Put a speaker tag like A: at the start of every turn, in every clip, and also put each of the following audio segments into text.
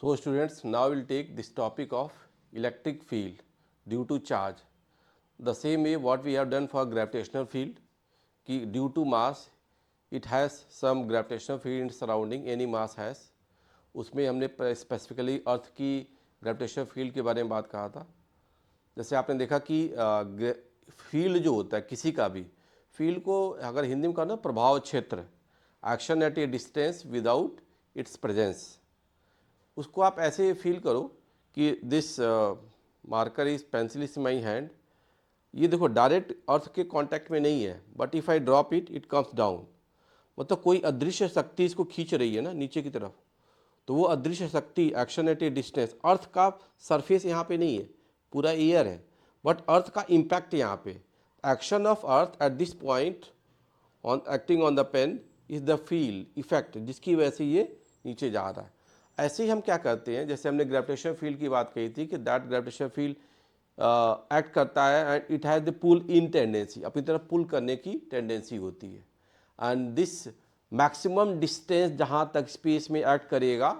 A: So students, now we'll take this topic of electric field due to charge. The same way what we have done for gravitational field, कि due to mass it has some gravitational field in surrounding any mass has. उसमें हमने specifically अर्थ की gravitational field के बारे में बात कहा था. जैसे आपने देखा कि फील्ड जो होता है किसी का भी, फील्ड को अगर हिंदी में कहा ना प्रभाव क्षेत्र, action at a distance without its presence, उसको आप ऐसे फील करो कि this marker is pencil is my hand. ये देखो डायरेक्ट अर्थ के कांटेक्ट में नहीं है, but if I drop it it comes down. मतलब कोई अदृश्य शक्ति इसको खींच रही है ना नीचे की तरफ. तो वो अदृश्य शक्ति एक्शन एट ए डिस्टेंस, अर्थ का सरफेस यहाँ पे नहीं है, पूरा एयर है, बट अर्थ का इम्पैक्ट यहाँ पे. Action of earth at this point on acting on the pen is the field effect, जिसकी वजह से ये नीचे जा रहा है. ऐसे ही हम क्या करते हैं, जैसे हमने ग्रेविटेशन फील्ड की बात कही थी कि दैट ग्रेविटेशन फील्ड एक्ट करता है and it has the pull in tendency, अपनी तरफ पुल करने की टेंडेंसी होती है. एंड दिस मैक्सिमम डिस्टेंस जहाँ तक स्पेस में एक्ट करेगा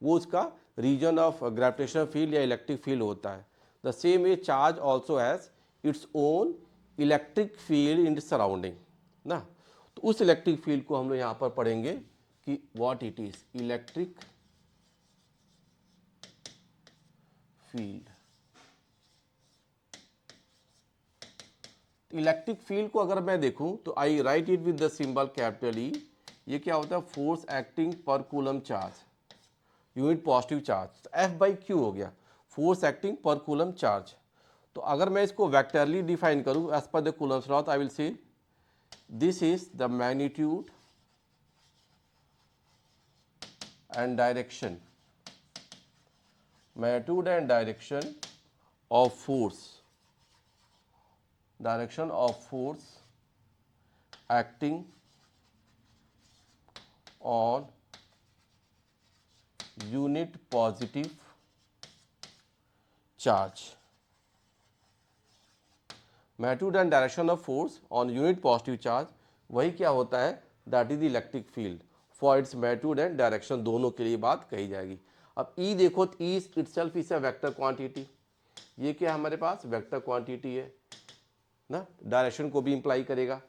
A: वो उसका रीजन ऑफ ग्रेविटेशनल फील्ड या इलेक्ट्रिक फील्ड होता है. The same way charge also has its own electric field in the surrounding ना. तो उस इलेक्ट्रिक फील्ड को हम लोग यहाँ पर पढ़ेंगे कि what it is electric field. Electric field को अगर मैं देखूं तो I write it with the symbol capital E. ये क्या होता है, force acting per coulomb charge, unit positive charge. F by Q हो गया, force acting per coulomb charge. तो अगर मैं इसको वेक्टरली डिफाइन करूं एज पर the Coulomb's law, I will say this is the magnitude and direction, magnitude and direction of force acting on unit positive charge. Magnitude and direction of force on unit positive charge, वही क्या होता है, that is electric field. For its magnitude and direction दोनों के लिए बात कही जाएगी. अब ई देखो, E itself is a vector quantity. ये क्या हमारे पास वेक्टर क्वांटिटी है ना, डायरेक्शन को भी इंप्लाई करेगा.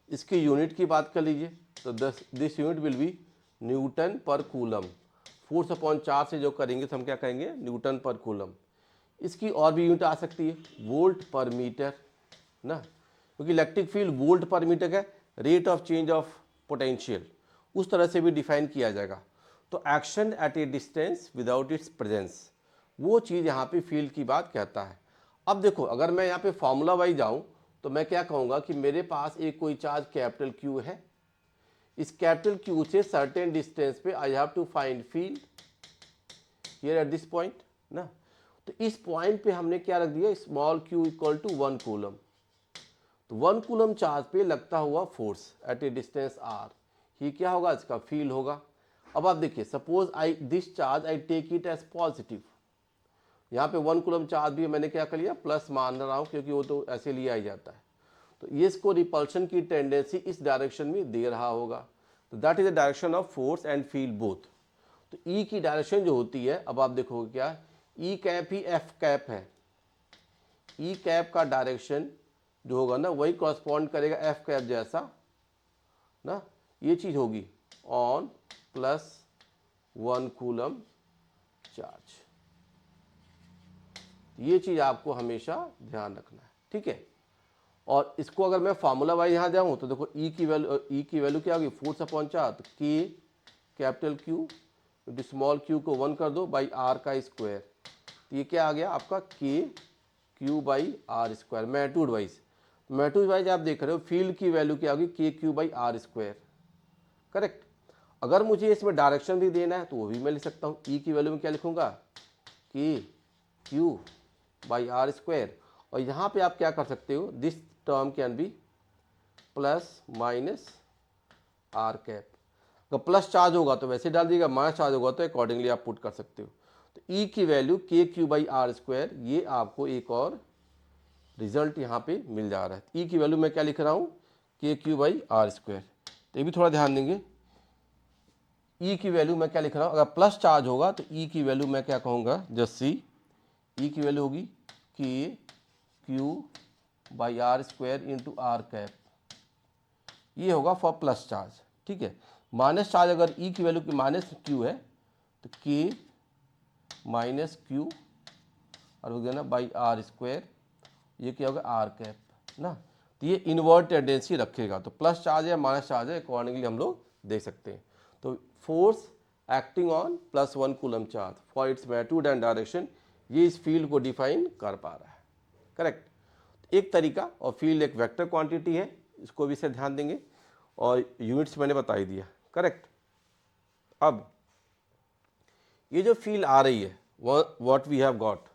A: इसकी यूनिट की बात कर लीजिए तो this unit will be Newton पर कूलम. फोर्स अपॉन चार्ज से जो करेंगे तो हम क्या कहेंगे, न्यूटन पर कूलम. इसकी और भी यूनिट आ सकती है, वोल्ट पर मीटर ना, क्योंकि इलेक्ट्रिक फील्ड वोल्ट पर मीटर है, rate of change of potential, उस तरह से भी डिफाइन किया जाएगा. तो action at a distance without its presence, वो चीज़ यहाँ पे फील्ड की बात कहता है. अब देखो अगर मैं यहाँ पे फॉर्मूला वाइज जाऊँ तो मैं क्या कहूँगा कि मेरे पास एक कोई चार्ज कैपिटल क्यू है. इस कैपिटल क्यू से सर्टेन डिस्टेंस पे I have to find field here at this point ना. तो इस पॉइंट पे हमने क्या रख दिया, small Q equal to 1 coulomb. तो 1 कूलम चार्ज पे लगता हुआ force at a distance R, ही क्या होगा, इसका फील्ड होगा. अब आप देखिए, suppose I this charge I take it as positive. यहाँ पे 1 कूलम चार्ज भी मैंने क्या कर लिया, प्लस मान रहा हूँ क्योंकि वो तो ऐसे लिया ही जाता है. तो ये इसको रिपल्शन की टेंडेंसी इस डायरेक्शन में दे रहा होगा. तो that is the direction of force and field both. तो ई की डायरेक्शन जो होती है, अब आप देखोगे क्या, ई कैप ही एफ कैप है. ई कैप का डायरेक्शन जो होगा ना वही कॉरस्पॉन्ड करेगा एफ कैप जैसा ना. ये चीज होगी ऑन प्लस 1 कूलम चार्ज. ये चीज आपको हमेशा ध्यान रखना है, ठीक है. और इसको अगर मैं फार्मूला वाइज यहाँ जाऊँ तो देखो ई की वैल्यू क्या होगी, फोर्स अपॉन चार्ज, के कैपिटल क्यू स्मॉल क्यू को 1 कर दो बाई आर का स्क्वायर. तो ये क्या आ गया आपका, K Q by are square. Magnitude wise आप देख रहे हो फील्ड की वैल्यू क्या होगी, K Q by are square. Correct. अगर मुझे इसमें डायरेक्शन भी देना है तो वो भी मैं लिख सकता हूँ. ई की वैल्यू में क्या लिखूंगा, के क्यू बाई आर स्क्वायर. और यहाँ पे आप क्या कर सकते हो, this term can be plus minus R cap. अगर प्लस चार्ज होगा तो वैसे डाल दीजिएगा, माइनस चार्ज होगा तो अकॉर्डिंगली आप पुट कर सकते हो. तो ई की वैल्यू के क्यू बाई आर स्क्वायर, ये आपको एक और रिजल्ट यहाँ पे मिल जा रहा है. ई की वैल्यू मैं क्या लिख रहा हूँ, के क्यू बाई आर स्क्वायर. तो ये भी थोड़ा ध्यान देंगे, ई की वैल्यू मैं क्या लिख रहा हूँ, अगर प्लस चार्ज होगा तो ई की वैल्यू मैं क्या कहूँगा, जस्ट सी ई की वैल्यू होगी K Q by are square into R cap, ये होगा फॉर प्लस चार्ज। ठीक है, माइनस चार्ज अगर ई की वैल्यू की माइनस क्यू है तो के माइनस क्यू और हो गया ना बाई आर स्क्वायर, ये क्या होगा आर कैप ना। तो ये इनवर्ट टेंडेंसी रखेगा, तो प्लस चार्ज है माइनस चार्ज है अकॉर्डिंगली हम लोग देख सकते हैं। तो force acting on +1 coulomb charge for its magnitude and direction, ये इस फील्ड को डिफाइन कर पा रहा है। करेक्ट, एक तरीका। और फील्ड एक वेक्टर क्वांटिटी है, इसको भी से ध्यान देंगे, और यूनिट्स मैंने बता ही दिया। करेक्ट, अब ये जो फील्ड आ रही है व्हाट वी हैव गॉट,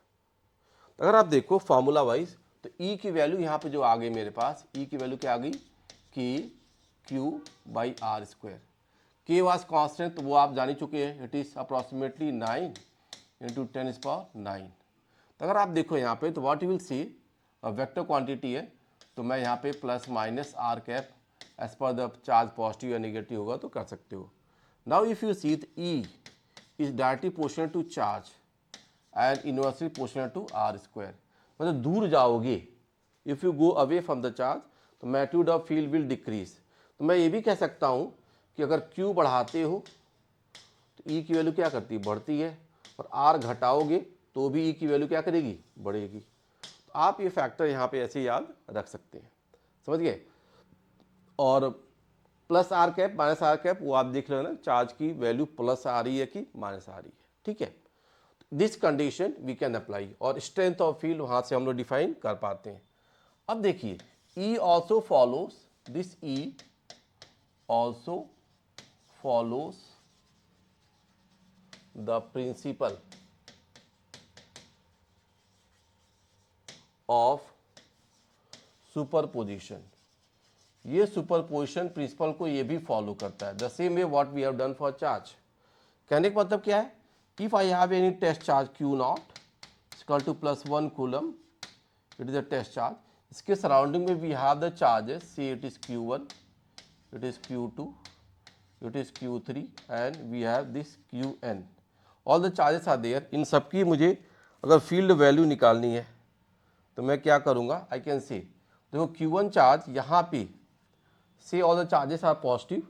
A: अगर आप देखो फार्मूला वाइज तो ई की वैल्यू यहाँ पे जो आ गई मेरे पास, ई की वैल्यू क्या आ गई, के क्यू बाई आर स्क्वायर। के वाज कांस्टेंट, तो वो आप जान ही चुके हैं, इट इज़ अप्रॉक्सीमेटली 9 इंटू 10⁻⁹। तो अगर आप देखो यहाँ पे तो what you will see, vector quantity है, तो मैं यहाँ पे plus minus R cap as पर द चार्ज पॉजिटिव या नेगेटिव होगा तो कर सकते हो। Now if you see E is directly proportional to charge and inversely proportional to R square, मतलब दूर जाओगे, if you go away from the charge तो magnitude of field will decrease. तो मैं ये भी कह सकता हूँ कि अगर Q बढ़ाते हो तो E की वैल्यू क्या करती है, बढ़ती है, और R घटाओगे तो भी E की वैल्यू क्या करेगी, बढ़ेगी। तो आप ये फैक्टर यहाँ पे ऐसे याद रख सकते हैं, समझ गए। और plus R cap minus R cap वो आप देख रहे हो ना, चार्ज की वैल्यू प्लस आ रही है कि माइनस आ रही है। ठीक है, this condition we can apply, और स्ट्रेंथ ऑफ फील्ड वहाँ से हम लोग डिफाइन कर पाते हैं। अब देखिए E also follows this, E also follows the principle of superposition। ये सुपरपोजिशन प्रिंसिपल को ये भी फॉलो करता है, the same way what we have done for charge. कहने का मतलब क्या है, if I have any test charge Q0 equal to +1 coulomb, it is a test charge, इसके सराउंडिंग में we have the charges, see it is Q1, it is Q2, it is Q3 and we have this Qn, all the charges are there। इन सब की मुझे अगर field value निकालनी है तो मैं क्या करूँगा, आई कैन से, देखो Q1 चार्ज यहाँ पे से all the charges are positive,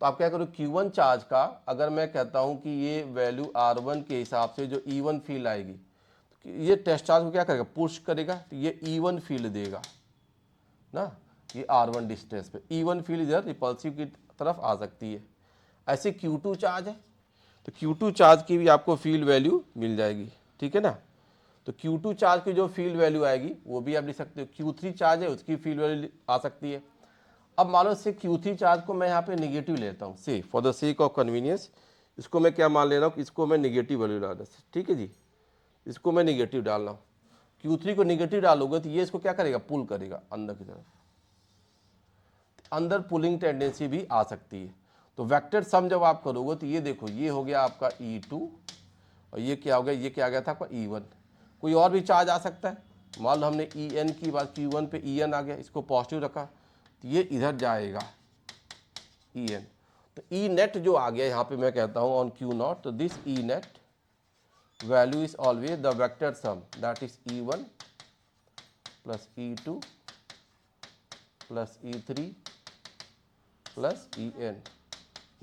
A: तो आप क्या करो Q1 चार्ज का अगर मैं कहता हूँ कि ये वैल्यू R1 के हिसाब से जो E1 फील्ड आएगी, तो ये टेस्ट चार्ज को क्या करेगा, पुश करेगा, तो ये E1 फील्ड देगा ना, ये R1 डिस्टेंस पे E1 फील्ड इधर रिपल्सिव की तरफ आ सकती है। ऐसे Q2 चार्ज है तो Q2 चार्ज की भी आपको फील्ड वैल्यू मिल जाएगी। ठीक है ना, तो Q2 चार्ज की जो फील्ड वैल्यू आएगी वो भी आप लिख सकते हो। Q3 चार्ज है उसकी फील्ड वैल्यू आ सकती है। अब मान लो से Q3 चार्ज को मैं यहाँ पे निगेटिव लेता हूँ, से for the sake of convenience इसको मैं क्या मान ले रहा हूँ, इसको मैं निगेटिव वैल्यू डालना। ठीक है जी, इसको मैं निगेटिव डाल रहा हूँ। Q3 को निगेटिव डालोगे तो ये इसको क्या करेगा, पुल करेगा अंदर की तरफ, अंदर पुलिंग टेंडेंसी भी आ सकती है। तो वेक्टर सम जब आप करोगे तो ये देखो, ये हो गया आपका E2 और ये क्या हो गया, ये क्या आ गया था आपका E1। कोई और भी चार्ज आ सकता है, मान लो हमने En की बात, Q1 पे En आ गया, इसको पॉजिटिव रखा तो ये इधर जाएगा En, तो E नेट जो आ गया यहाँ पे मैं कहता हूँ ऑन Q0, तो this E net value is always the vector some that is E1 plus E2 plus E3 plus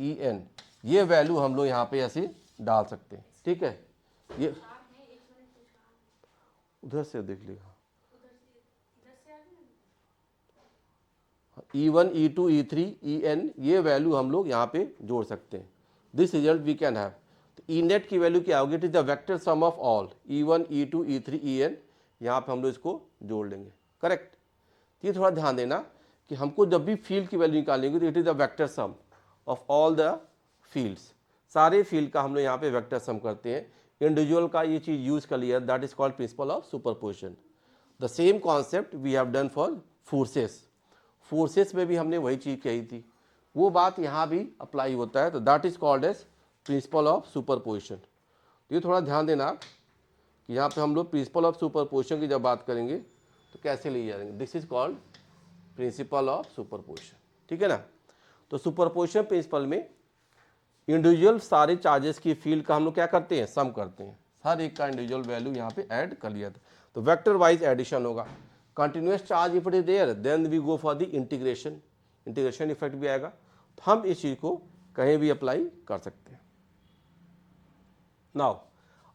A: En, ये वैल्यू हम लोग यहाँ पे ऐसे डाल सकते हैं। ठीक है, ये उधर से देख लिया, E1 E2 E3 En, ये वैल्यू हम लोग यहाँ पे जोड़ सकते हैं। This result we can have. तो ई नेट की वैल्यू क्या होगी, it is the vector sum of all E1 E2 E3 En, यहाँ पे हम लोग इसको जोड़ लेंगे। करेक्ट, ये थोड़ा ध्यान देना कि हमको जब भी फील्ड की वैल्यू निकालेंगे तो it is the vector sum of all the fields, सारे फील्ड का हम लोग यहाँ पे वेक्टर सम करते हैं। इंडिविजुअल का ये चीज़ यूज कर लिया, that is called principle of superposition. The same concept we have done for forces, forces में भी हमने वही चीज़ कही थी, वो बात यहाँ भी अप्लाई होता है, तो that is called as principle of superposition. तो ये थोड़ा ध्यान देना कि यहाँ पे हम लोग प्रिंसिपल ऑफ सुपरपोजिशन की जब बात करेंगे तो कैसे ले जाएंगे, this is called principle of superposition. ठीक है ना, तो सुपरपोजिशन प्रिंसिपल में इंडिविजुअल सारे चार्जेस की फील्ड का हम लोग क्या करते हैं, सम करते हैं, हर एक का इंडिविजुअल वैल्यू यहाँ पे ऐड कर लिया था, तो वेक्टर वाइज एडिशन होगा। Continuous charge if it is there then we go for the integration, integration effect भी आएगा, तो हम इस चीज़ को कहीं भी अप्लाई कर सकते हैं। नाउ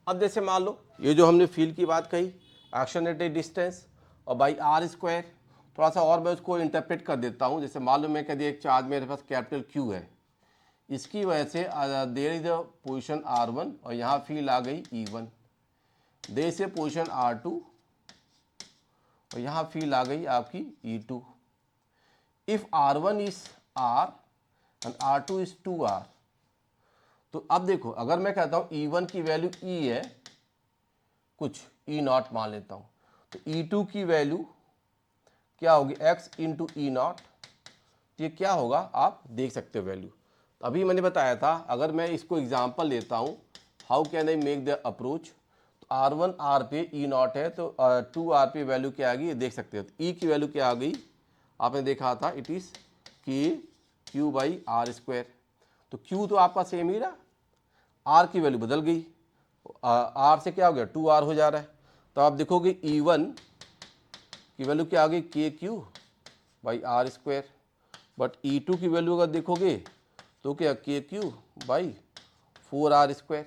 A: अब जैसे मान लो ये जो हमने फील्ड की बात कही, एक्शन एट ए डिस्टेंस और बाई आर स्क्वायर, थोड़ा सा और मैं उसको इंटरप्रेट कर देता हूँ। जैसे मान लो मैं कह दिया एक चार्ज मेरे पास कैपिटल क्यू है, इसकी वजह से there is a position R1 और यहाँ फील्ड आ गई E1, देर से पोजिशन R2 और यहाँ फील्ड आ गई आपकी E2। If R1 is R and R2 is 2R, तो अब देखो अगर मैं कहता हूँ E1 की वैल्यू E है, कुछ E0 मान लेता हूँ, तो E2 की वैल्यू क्या होगी x इंटू E0, ये क्या होगा आप देख सकते हो वैल्यू। तो अभी मैंने बताया था अगर मैं इसको एग्जांपल लेता हूँ, how can I make the approach, तो R1 R पे E0 है, तो 2R पे वैल्यू क्या आ गई ये देख सकते हो। तो E की वैल्यू क्या आ गई, आपने देखा था it is KQ by R square, तो Q तो आपका सेम ही रहा, R की वैल्यू बदल गई, R से क्या हो गया 2R हो जा रहा है, तो आप देखोगे E1 की वैल्यू क्या आ गई KQ by R square, but E2 की वैल्यू अगर देखोगे तो क्या KQ बाई 4R स्क्वायर,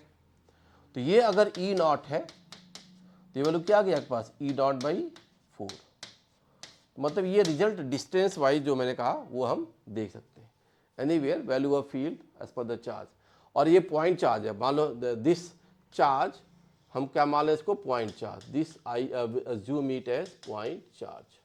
A: तो ये अगर E0 है तो ये वैल्यू क्या आ गया आपके पास E0 बाई 4, मतलब ये रिजल्ट डिस्टेंस वाइज जो मैंने कहा वो हम देख सकते हैं। Anywhere value of field as पर द चार्ज, और ये पॉइंट चार्ज है, मान लो दिस चार्ज हम क्या मान लें इसको point charge, this I assume it as point charge.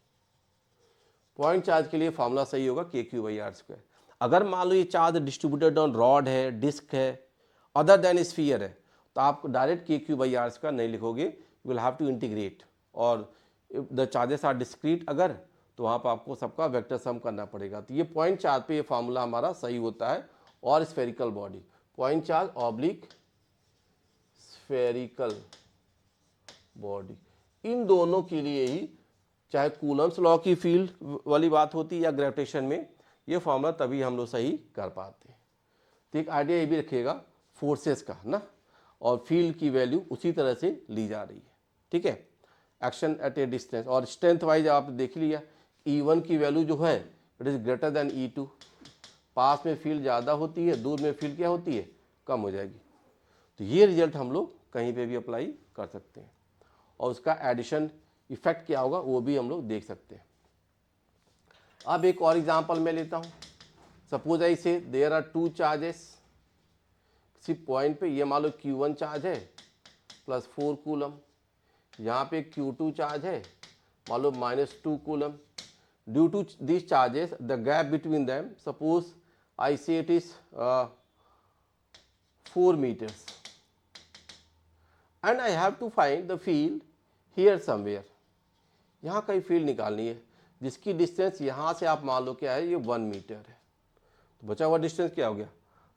A: Point charge के लिए फॉर्मूला सही होगा KQ बाई R स्क्वायर। अगर मान लो ये चार्ज डिस्ट्रीब्यूटेड ऑन रॉड है, डिस्क है, अदर देन स्फीयर है, तो आप direct KQ by R square नहीं लिखोगे, you will have to integrate, और द चार्जेस आर डिस्क्रीट अगर, तो वहाँ पर आपको सबका वेक्टर सम करना पड़ेगा। तो ये पॉइंट चार्ज पे ये फार्मूला हमारा सही होता है। और spherical body, point charge oblique spherical body, इन दोनों के लिए ही चाहे कूलम्स लॉ की फील्ड वाली बात होती है या ग्रेविटेशन में, ये फॉर्मूला तभी हम लोग सही कर पाते हैं। तो एक आइडिया ये भी रखिएगा फोर्सेस का ना, और फील्ड की वैल्यू उसी तरह से ली जा रही है, ठीक है, एक्शन एट ए डिस्टेंस। और स्ट्रेंथ वाइज आप देख लिया E1 की वैल्यू जो है it is greater than E2, पास में फील्ड ज़्यादा होती है, दूर में फील्ड क्या होती है कम हो जाएगी। तो ये रिजल्ट हम लोग कहीं पे भी अप्लाई कर सकते हैं, और उसका एडिशन इफेक्ट क्या होगा वो भी हम लोग देख सकते हैं। अब एक और एग्जांपल मैं लेता हूँ, suppose I say there are 2 charges, किसी पॉइंट पे ये मान लो Q1 चार्ज है प्लस 4 कूलम, यहाँ पे Q2 चार्ज है मान लो -2 coulomb. Due to this charges the gap between them suppose I say it is 4 meters and I have to find the field here somewhere, यहाँ कहीं फील्ड निकालनी है जिसकी डिस्टेंस यहाँ से आप मान लो क्या है ये 1 मीटर है, तो बचा हुआ डिस्टेंस क्या हो गया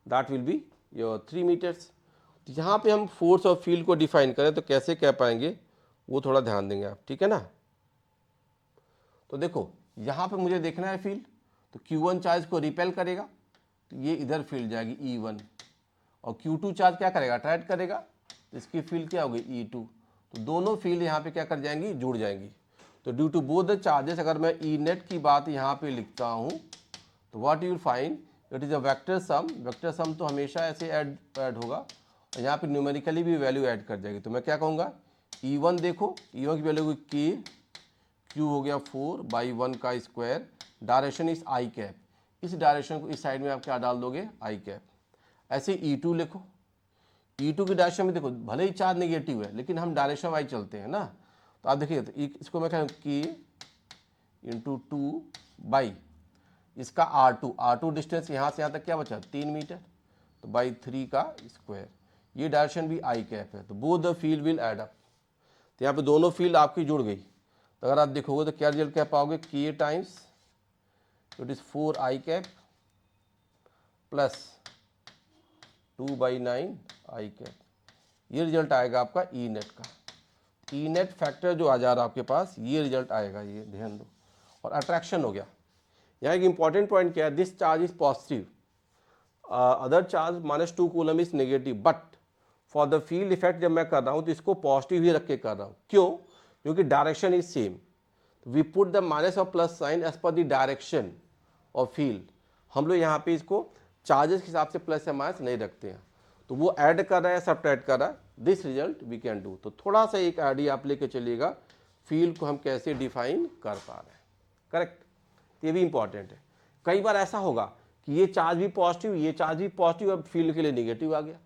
A: that will be your 3 metres. तो यहाँ पे हम फोर्स और फील्ड को डिफाइन करें तो कैसे कह पाएंगे वो थोड़ा ध्यान देंगे आप, ठीक है ना। तो देखो यहाँ पे मुझे देखना है फील्ड, तो Q1 चार्ज को रिपेल करेगा तो ये इधर फील्ड जाएगी E1, और Q2 चार्ज क्या करेगा अट्रैक्ट करेगा, तो इसकी फील्ड क्या होगी E2, तो दोनों फील्ड यहाँ पे क्या कर जाएंगी जुड़ जाएंगी। तो due to both the charges अगर मैं E नेट की बात यहाँ पे लिखता हूँ तो what you will find it is a vector sum. Vector sum तो हमेशा ऐसे ऐड होगा, और यहाँ पे न्यूमेरिकली भी वैल्यू ऐड कर जाएगी। तो मैं क्या कहूँगा E1 देखो, E1 की वैल्यू Q हो गया 4 बाई 1 का स्क्वायर, डायरेक्शन इस आई कैप, इस डायरेक्शन को इस साइड में आप क्या डाल दोगे आई कैप। ऐसे E2 लिखो, E2 की डायरेक्शन में देखो भले ही चार्ज नेगेटिव है लेकिन हम डायरेक्शन वाइज चलते हैं ना, तो आप देखिए तो इसको मैं कहूँ K इंटू 2 बाई इसका R2 डिस्टेंस यहाँ से यहाँ तक क्या बचा 3 मीटर, तो बाई 3 का स्क्वायर, ये डायरेक्शन भी आई कैप है, तो both the field will add up. तो यहाँ पे दोनों फील्ड आपकी जुड़ गई, तो अगर आप देखोगे तो क्या रिजल्ट कह पाओगे K times it is 4 I cap plus 2/9 I cap, ये रिजल्ट आएगा आपका ई नेट का। ई नेट फैक्टर जो आ जा रहा है आपके पास ये रिजल्ट आएगा, ये ध्यान दो। और अट्रैक्शन हो गया, यहाँ एक इंपॉर्टेंट पॉइंट क्या है, this charge is positive, other charge -2 coulomb is negative, but for the field effect जब मैं कर रहा हूँ तो इसको पॉजिटिव ही रख के कर रहा हूँ। क्यों? क्योंकि direction is same. We put the minus और प्लस साइन एज पर द डायरेक्शन ऑफ फील्ड। हम लोग यहाँ पे इसको चार्जेस के हिसाब से प्लस या माइनस नहीं रखते हैं। तो वो ऐड कर रहा है, सब्ट्रैक्ट कर रहा है, this result we can do. तो थोड़ा सा एक आइडिया आप लेके चलिएगा फील्ड को हम कैसे डिफाइन कर पा रहे हैं। करेक्ट, ये भी इंपॉर्टेंट है। कई बार ऐसा होगा कि ये चार्ज भी पॉजिटिव, ये चार्ज भी पॉजिटिव, अब फील्ड के लिए निगेटिव आ गया।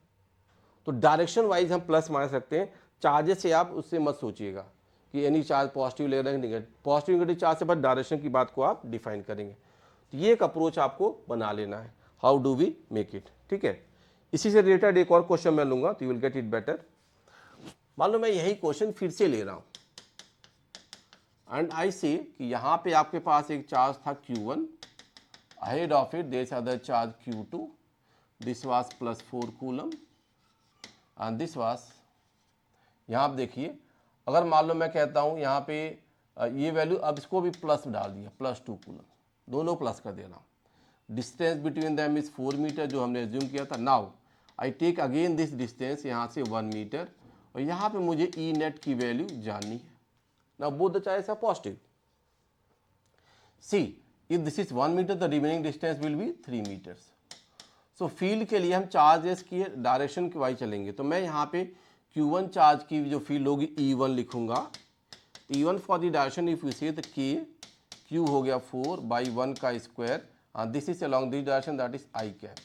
A: तो डायरेक्शन वाइज हम प्लस माइनस रखते हैं। चार्जेस से आप उससे मत सोचिएगा कि एनी चार्ज पॉजिटिव ले रहे हैं निगेटिव, पॉजिटिव निगेटिव चार्ज से, बस डायरेक्शन की बात को आप डिफाइन करेंगे। तो ये एक अप्रोच आपको बना लेना है, how do we make it. ठीक है, इसी से रिलेटेड एक और क्वेश्चन मैं लूंगा तो you will get it better. मान लो मैं यही क्वेश्चन फिर से ले रहा हूं एंड आई सी कि यहां पे आपके पास एक चार्ज था Q1, ahead of it there is other charge Q2, this was +4 coulomb and this was, यहाँ आप देखिए, अगर मान लो मैं कहता हूँ यहाँ पे ये वैल्यू, अब इसको भी प्लस डाल दिया, +2 कूलम, दोनों प्लस कर दे रहा हूँ। Distance between them is 4 meter जो हमने एज्यूम किया था। Now I take again this distance यहाँ से 1 मीटर, और यहाँ पे मुझे ई नेट की वैल्यू जाननी है। Now both the charges are positive. See if this is 1 meter the remaining distance will be 3 meters. So field के लिए हम चार्जेस की डायरेक्शन के वाइज चलेंगे। तो मैं यहाँ पे Q1 चार्ज की जो फील्ड होगी E1 लिखूंगा। E1 for the direction if you see the K, Q हो गया 4/1 का square, this is along this direction that is I cap.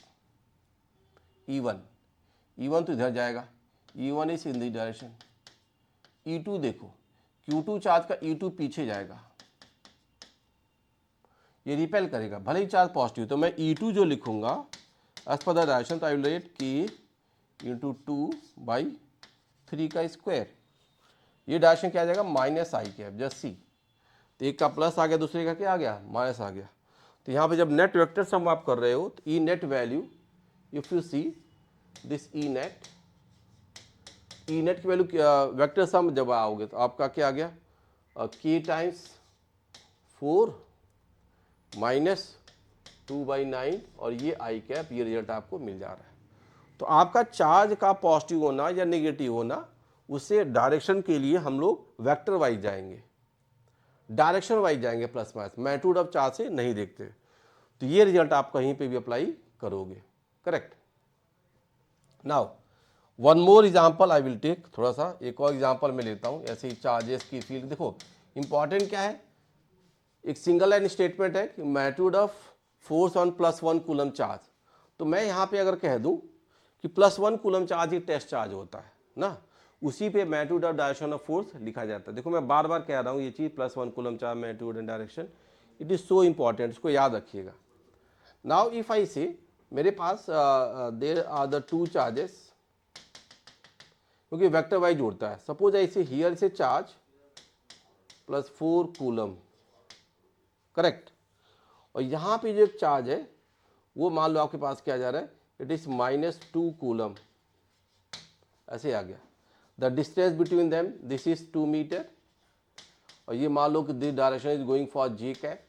A: E1 तो इधर जाएगा, E1 is in this direction. E2 देखो, Q2 चार्ज का E2 पीछे जाएगा, ये रिपेल करेगा, भले ही चार्ज पॉजिटिव। तो मैं E2 जो लिखूंगा एज पर द डायरेक्शन, तो I will right K into 2/3 का स्क्वायर। ये डायरेक्शन क्या आ जाएगा, -I कैप, जस्ट सी। तो एक का प्लस आ गया, दूसरे का क्या आ गया, माइनस आ गया। तो यहाँ पे जब नेट वेक्टर सम आप कर रहे हो तो E net value, if you see this E net की वैल्यू वेक्टर सम जब आओगे तो आपका क्या आ गया, K टाइम्स 4 -2/9 और ये I कैप, ये रिजल्ट आपको मिल जा रहा है। तो आपका चार्ज का पॉजिटिव होना या नेगेटिव होना, उससे डायरेक्शन के लिए हम लोग वेक्टर वाइज जाएंगे, डायरेक्शन वाइज जाएंगे, plus minus, magnitude of charge से नहीं देखते। तो ये रिजल्ट आप कहीं पे भी अप्लाई करोगे। Correct. Now one more example I will take, थोड़ा सा एक और एग्जांपल मैं लेता हूँ ऐसे ही चार्जेस की फील्ड। देखो इंपॉर्टेंट क्या है, एक सिंगल लाइन स्टेटमेंट है कि magnitude of force on +1 coulomb charge. तो मैं यहाँ पे अगर कह दूँ कि +1 कूलम चार्ज ही टेस्ट चार्ज होता है ना, उसी पे magnitude of direction of force लिखा जाता है। देखो मैं बार बार कह रहा हूँ ये चीज़, +1 coulomb charge magnitude and direction, it is so important, इसको याद रखिएगा। नाउ इफ आई से मेरे पास देयर आर द 2 चार्जेस, क्योंकि वेक्टर वाइज जोड़ता है। सपोज आई से हियर से चार्ज +4 कूलम, करेक्ट, और यहाँ पे जो एक चार्ज है वो मान लो आपके पास क्या जा रहा है, इट इज -2 कूलम, ऐसे आ गया। The distance between them this is 2 meter, और ये मान लो कि this direction is going for J cap,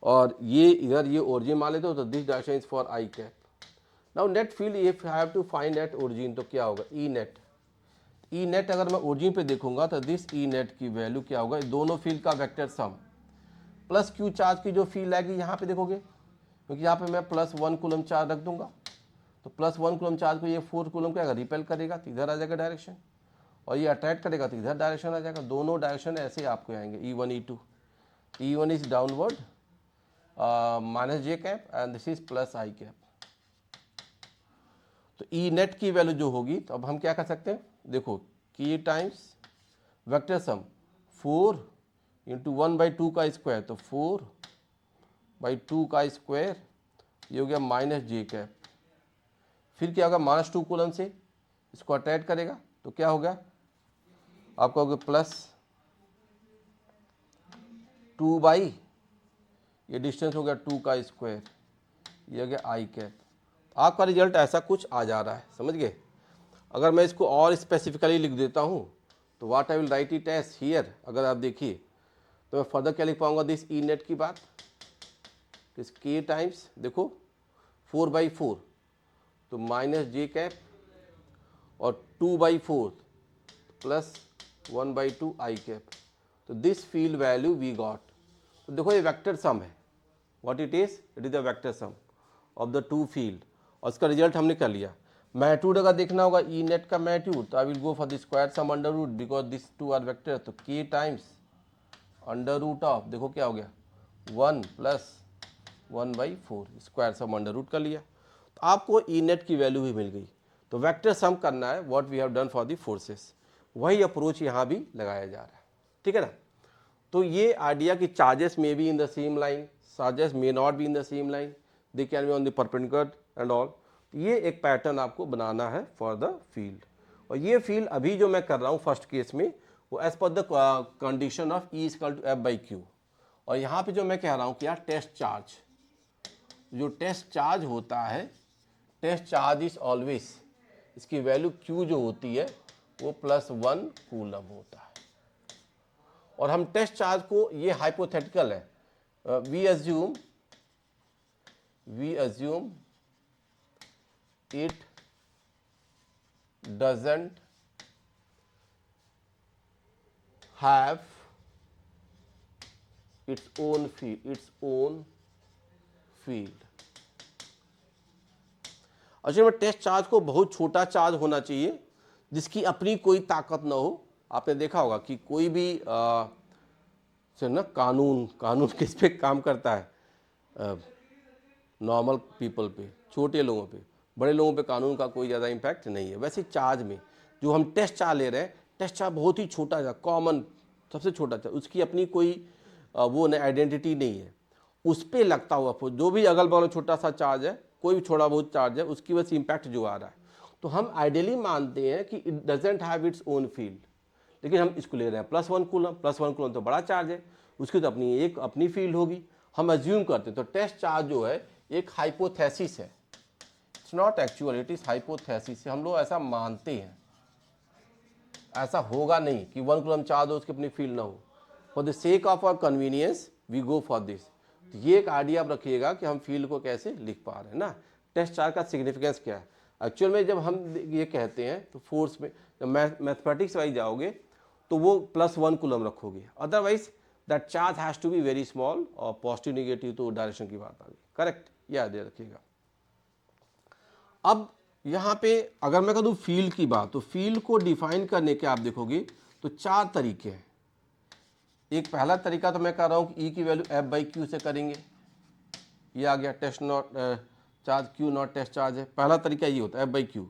A: और ये इधर ये ओरिजिन मान लेते हो तो this direction is for I cap. Now net field if have to find at origin, तो क्या होगा, ई नेट अगर मैं ओरिजिन पे देखूंगा तो दिस ई नेट की वैल्यू क्या होगा, दोनों फील्ड का vector sum plus Q charge की जो फील्ड आएगी यहाँ पे देखोगे, क्योंकि यहाँ पे मैं +1 कूलम चार्ज रख दूंगा, तो +1 कूलम चार्ज को ये 4 कूलम क्या रिपेल करेगा तो इधर आ जाएगा डायरेक्शन, और ये अट्रैक्ट करेगा तो इधर डायरेक्शन आ जाएगा। दोनों डायरेक्शन ऐसे आपको आएंगे, E1 E2। E1 is downward -J cap and this is +I cap. तो ई नेट की वैल्यू जो होगी, तो अब हम क्या कर सकते हैं, देखो K times vector sum 4 into 1/2 का स्क्वायर, तो 4/2 का स्क्वायर, ये हो गया -J कैप। फिर क्या होगा, -2 कूलम से इसको अट्रैक्ट करेगा तो क्या हो गया आपका, हो गया +2, ये डिस्टेंस हो गया 2 का स्क्वायर, ये हो गया I कैप। आपका रिजल्ट ऐसा कुछ आ जा रहा है, समझ गए। अगर मैं इसको और स्पेसिफिकली लिख देता हूँ तो what I will write it as here, अगर आप देखिए तो मैं फर्दर क्या लिख पाऊंगा, दिस ई नेट की बात, इस K टाइम्स देखो 4/4 तो -j और 2/4 प्लस 1/2 i कैप। तो this field value we got. तो देखो ये वेक्टर सम है, what it is the vector sum of the two field, और इसका रिजल्ट हमने कर लिया। मैग्नीट्यूड अगर देखना होगा ई नेट का मैग्नीट्यूड, तो I will go for the square sum under root because this two are vector, तो k times under root of, देखो क्या हो गया 1 plus 1/4 square sum under root कर लिया। तो आपको ई नेट की वैल्यू भी मिल गई। तो वेक्टर सम करना है what we have done for the forces, वही अप्रोच यहाँ भी लगाया जा रहा है, ठीक है ना। तो ये आइडिया कि charges may be in the same line, charges may not be in the same line, they can be on the perpendicular and all, ये एक पैटर्न आपको बनाना है फॉर द फील्ड। और ये फील्ड अभी जो मैं कर रहा हूँ फर्स्ट केस में, वो एज पर the condition of E equal to F/Q। और यहाँ पे जो मैं कह रहा हूँ कि यार टेस्ट चार्ज, जो टेस्ट चार्ज होता है, टेस्ट चार्ज इज ऑलवेज, इसकी वैल्यू Q जो होती है वो +1 कूलम होता है। और हम टेस्ट चार्ज को, ये हाइपोथेटिकल है, we assume it doesn't have its own field. अच्छा, में टेस्ट चार्ज को बहुत छोटा चार्ज होना चाहिए जिसकी अपनी कोई ताकत ना हो। आपने देखा होगा कि कोई भी ना कानून किस पे काम करता है, नॉर्मल पीपल पे, छोटे लोगों पे, बड़े लोगों पे कानून का कोई ज़्यादा इम्पैक्ट नहीं है। वैसे चार्ज में जो हम टेस्ट चार्ज ले रहे हैं, टेस्ट चार्ज बहुत ही छोटा सा, कॉमन, सबसे छोटा चार्ज, उसकी अपनी कोई वो नहीं, आइडेंटिटी नहीं है। उस पर लगता हुआ जो भी अगल बगल छोटा सा चार्ज है, कोई भी छोटा बहुत चार्ज है, उसकी वजह से इम्पैक्ट जो आ रहा है, तो हम आइडियली मानते हैं कि it doesn't have its own field. लेकिन हम इसको ले रहे हैं +1 कूलम, +1 कूलम तो बड़ा चार्ज है, उसकी तो अपनी फील्ड होगी, हम अज्यूम करते हैं। तो टेस्ट चार्ज जो है एक हाइपोथेसिस है, it's not actual, it is hypothesis. हम लोग ऐसा मानते हैं, ऐसा होगा नहीं कि 1 कूलम चार्ज हो उसकी अपनी फील्ड ना हो। For the sake of our convenience we go for this. तो ये एक आइडिया आप रखिएगा कि हम फील्ड को कैसे लिख पा रहे हैं ना, टेस्ट चार्ज का सिग्निफिकेंस क्या है। एक्चुअल में जब हम ये कहते हैं तो फोर्स में, जब मैथमेटिक्स वाइज जाओगे तो वो +1 कूलम रखोगे, otherwise that charge has to be very small, और पॉजिटिव निगेटिव तो डायरेक्शन की बात आ गई, करेक्ट, याद रखिएगा। अब यहाँ पे अगर मैं कह दूँ फील्ड की बात, तो फील्ड को डिफाइन करने के आप देखोगे तो 4 तरीके हैं। एक पहला तरीका तो मैं कह रहा हूँ कि E की वैल्यू F/Q से करेंगे, ये आ गया test naught charge, Q naught test charge है, पहला तरीका ये होता है F/Q।